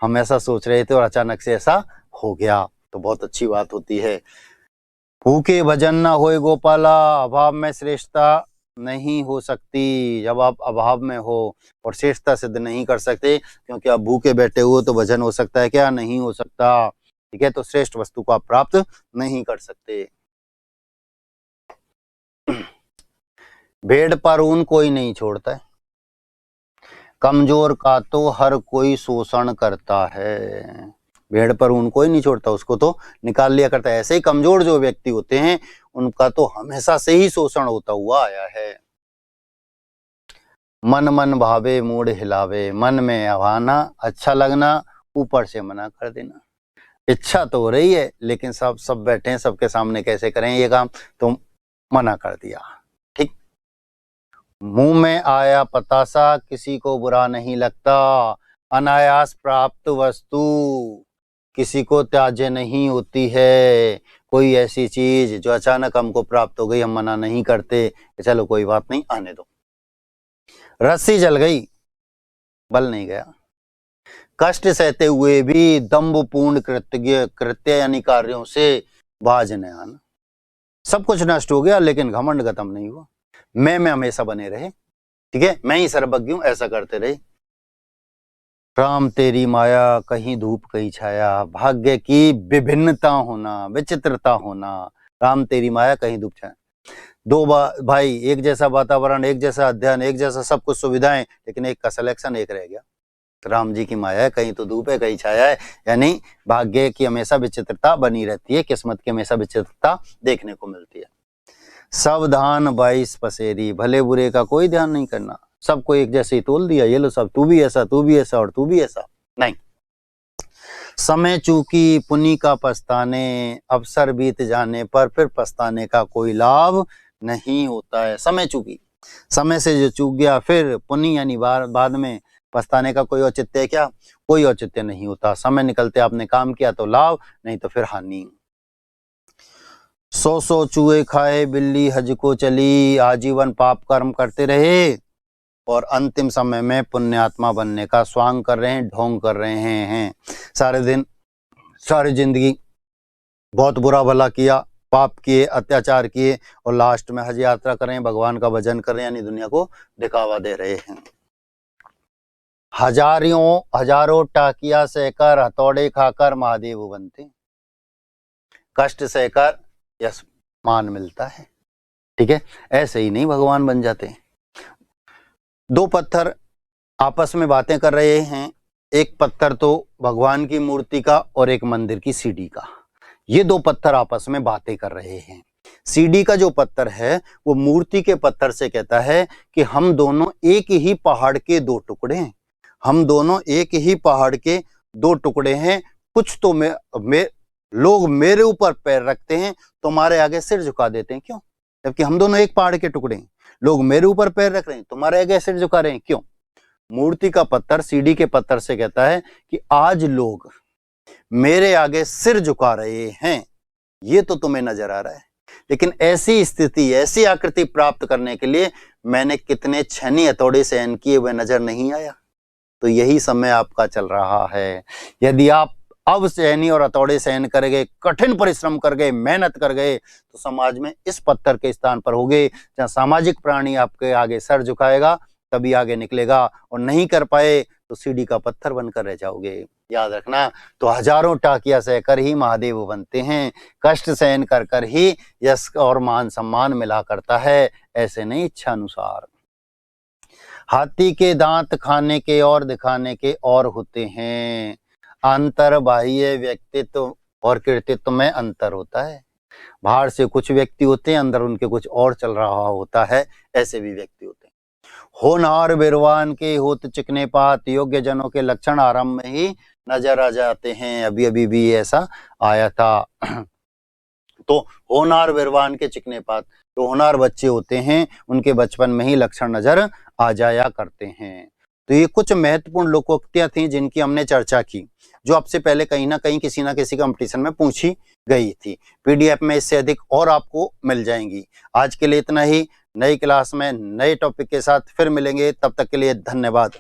हम ऐसा सोच रहे थे और अचानक से ऐसा हो गया, तो बहुत अच्छी बात होती है। भूखे भजन न होए गोपाला, अभाव में श्रेष्ठता नहीं हो सकती। जब आप अभाव में हो और श्रेष्ठता सिद्ध नहीं कर सकते, क्योंकि आप भूखे बैठे हो, तो भजन हो सकता है क्या? नहीं हो सकता। ठीक है, तो श्रेष्ठ वस्तु को आप प्राप्त नहीं कर सकते। भेड़ पर ऊन कोई नहीं छोड़ता है, कमजोर का तो हर कोई शोषण करता है। भेड़ पर ऊन कोई नहीं छोड़ता, उसको तो निकाल लिया करता है। ऐसे ही कमजोर जो व्यक्ति होते हैं, उनका तो हमेशा से ही शोषण होता हुआ आया है। मन मन भावे मूड हिलावे, मन में आवाना, अच्छा लगना, ऊपर से मना कर देना। इच्छा तो हो रही है, लेकिन सब बैठे हैं, सबके सामने कैसे करें ये काम, तो मना कर दिया। ठीक, मुंह में आया पतासा, किसी को बुरा नहीं लगता। अनायास प्राप्त वस्तु किसी को त्याज्य नहीं होती है। कोई ऐसी चीज जो अचानक हमको प्राप्त हो गई, हम मना नहीं करते, चलो कोई बात नहीं, आने दो। रस्सी जल गई, बल नहीं गया। कष्ट सहते हुए भी दंभपूर्ण कृत्य यानी कार्यों से बाज न आना। सब कुछ नष्ट हो गया, लेकिन घमंड खत्म नहीं हुआ। मैं हमेशा बने रहे। ठीक है, मैं ही सर्वज्ञ हूं, ऐसा करते रहे। राम तेरी माया, कहीं धूप कहीं छाया, भाग्य की विभिन्नता होना, विचित्रता होना। राम तेरी माया, कहीं धूप छाया। दो भाई, एक जैसा वातावरण, एक जैसा अध्ययन, एक जैसा सब कुछ सुविधाएं, लेकिन एक का सिलेक्शन एक रह गया। राम जी की माया है, कहीं तो धूप है कहीं छाया है, यानी भाग्य की हमेशा विचित्रता बनी रहती है, किस्मत की हमेशा विचित्रता देखने को मिलती है। सावधान 22 पसेरी, भले बुरे का कोई ध्यान नहीं करना। सबको एक जैसे ही तोल दिया, ये लो सब, तू भी ऐसा, तू भी ऐसा और तू भी ऐसा, नहीं। समय चूकी पुनि का पछताने, अवसर बीत जाने पर फिर पछताने का कोई लाभ नहीं होता है। समय चूकी, समय से जो चूक गया, फिर पुनि यानी बाद में पछताने का कोई औचित्य है क्या? कोई औचित्य नहीं होता। समय निकलते आपने काम किया तो लाभ, नहीं तो फिर हानि। 100 चूहे खाए बिल्ली हज को चली, आजीवन पाप कर्म करते रहे और अंतिम समय में पुण्यात्मा बनने का स्वांग कर रहे हैं, ढोंग कर रहे हैं। सारे दिन, सारी जिंदगी बहुत बुरा भला किया, पाप किए, अत्याचार किए, और लास्ट में हज यात्रा कर रहे हैं, भगवान का भजन कर रहे हैं, यानी दुनिया को दिखावा दे रहे हैं। हजारों टाकिया सहकर, हथौड़े खाकर महादेव बनते। कष्ट सहकर यश मान मिलता है। ठीक है, ऐसे ही नहीं भगवान बन जाते। दो पत्थर आपस में बातें कर रहे हैं, एक पत्थर तो भगवान की मूर्ति का और एक मंदिर की सीढ़ी का। ये दो पत्थर आपस में बातें कर रहे हैं। सीढ़ी का जो पत्थर है वो मूर्ति के पत्थर से कहता है कि हम दोनों एक ही पहाड़ के दो टुकड़े हैं, हम दोनों एक ही पहाड़ के दो टुकड़े हैं। कुछ तो लोग मेरे ऊपर पैर रखते हैं, तुम्हारे आगे सिर झुका देते हैं। क्यों? जबकि हम दोनों एक पहाड़ के टुकड़े हैं। लोग मेरे ऊपर पैर रख रहे हैं, तुम्हारे आगे सिर झुका रहे हैं, क्यों? मूर्ति का पत्थर सीढ़ी के पत्थर से कहता है कि आज लोग मेरे आगे सिर झुका रहे हैं, ये तो तुम्हें नजर आ रहा है, लेकिन ऐसी स्थिति, ऐसी आकृति प्राप्त करने के लिए मैंने कितने छनी हथौड़े सहन किए हुए नजर नहीं आया। तो यही समय आपका चल रहा है। यदि आप अब सहनी और हथौड़े सहन कर गए, कठिन परिश्रम कर गए, मेहनत कर गए, तो समाज में इस पत्थर के स्थान पर होगे जहां सामाजिक प्राणी आपके आगे सर झुकाएगा, तभी आगे निकलेगा, और नहीं कर पाए तो सीढ़ी का पत्थर बनकर रह जाओगे। याद रखना, तो हजारों टाकिया सहकर ही महादेव बनते हैं, कष्ट सहन कर कर ही यश और मान सम्मान मिला करता है, ऐसे नहीं इच्छा अनुसार। हाथी के दांत खाने के और दिखाने के और होते हैं। अंतर बाह्य व्यक्तित्व और कृतित्व में अंतर होता है। बाहर से कुछ व्यक्ति होते हैं, अंदर उनके कुछ और चल रहा होता है, ऐसे भी व्यक्ति होते हैं। होनहार विद्वान के होत चिकने पात, योग्य जनों के लक्षण आरंभ में ही नजर आ जाते हैं। अभी अभी भी ऐसा आया था। तो होनहार विद्वान के चिकने पात, तो होनहार बच्चे होते हैं, उनके बचपन में ही लक्षण नजर आ जाया करते हैं। तो ये कुछ महत्वपूर्ण लोकोक्तियां थी जिनकी हमने चर्चा की, जो आपसे पहले कहीं ना कहीं किसी ना किसी कंपटीशन में पूछी गई थी। पीडीएफ में इससे अधिक और आपको मिल जाएंगी। आज के लिए इतना ही। नई क्लास में नए टॉपिक के साथ फिर मिलेंगे, तब तक के लिए धन्यवाद।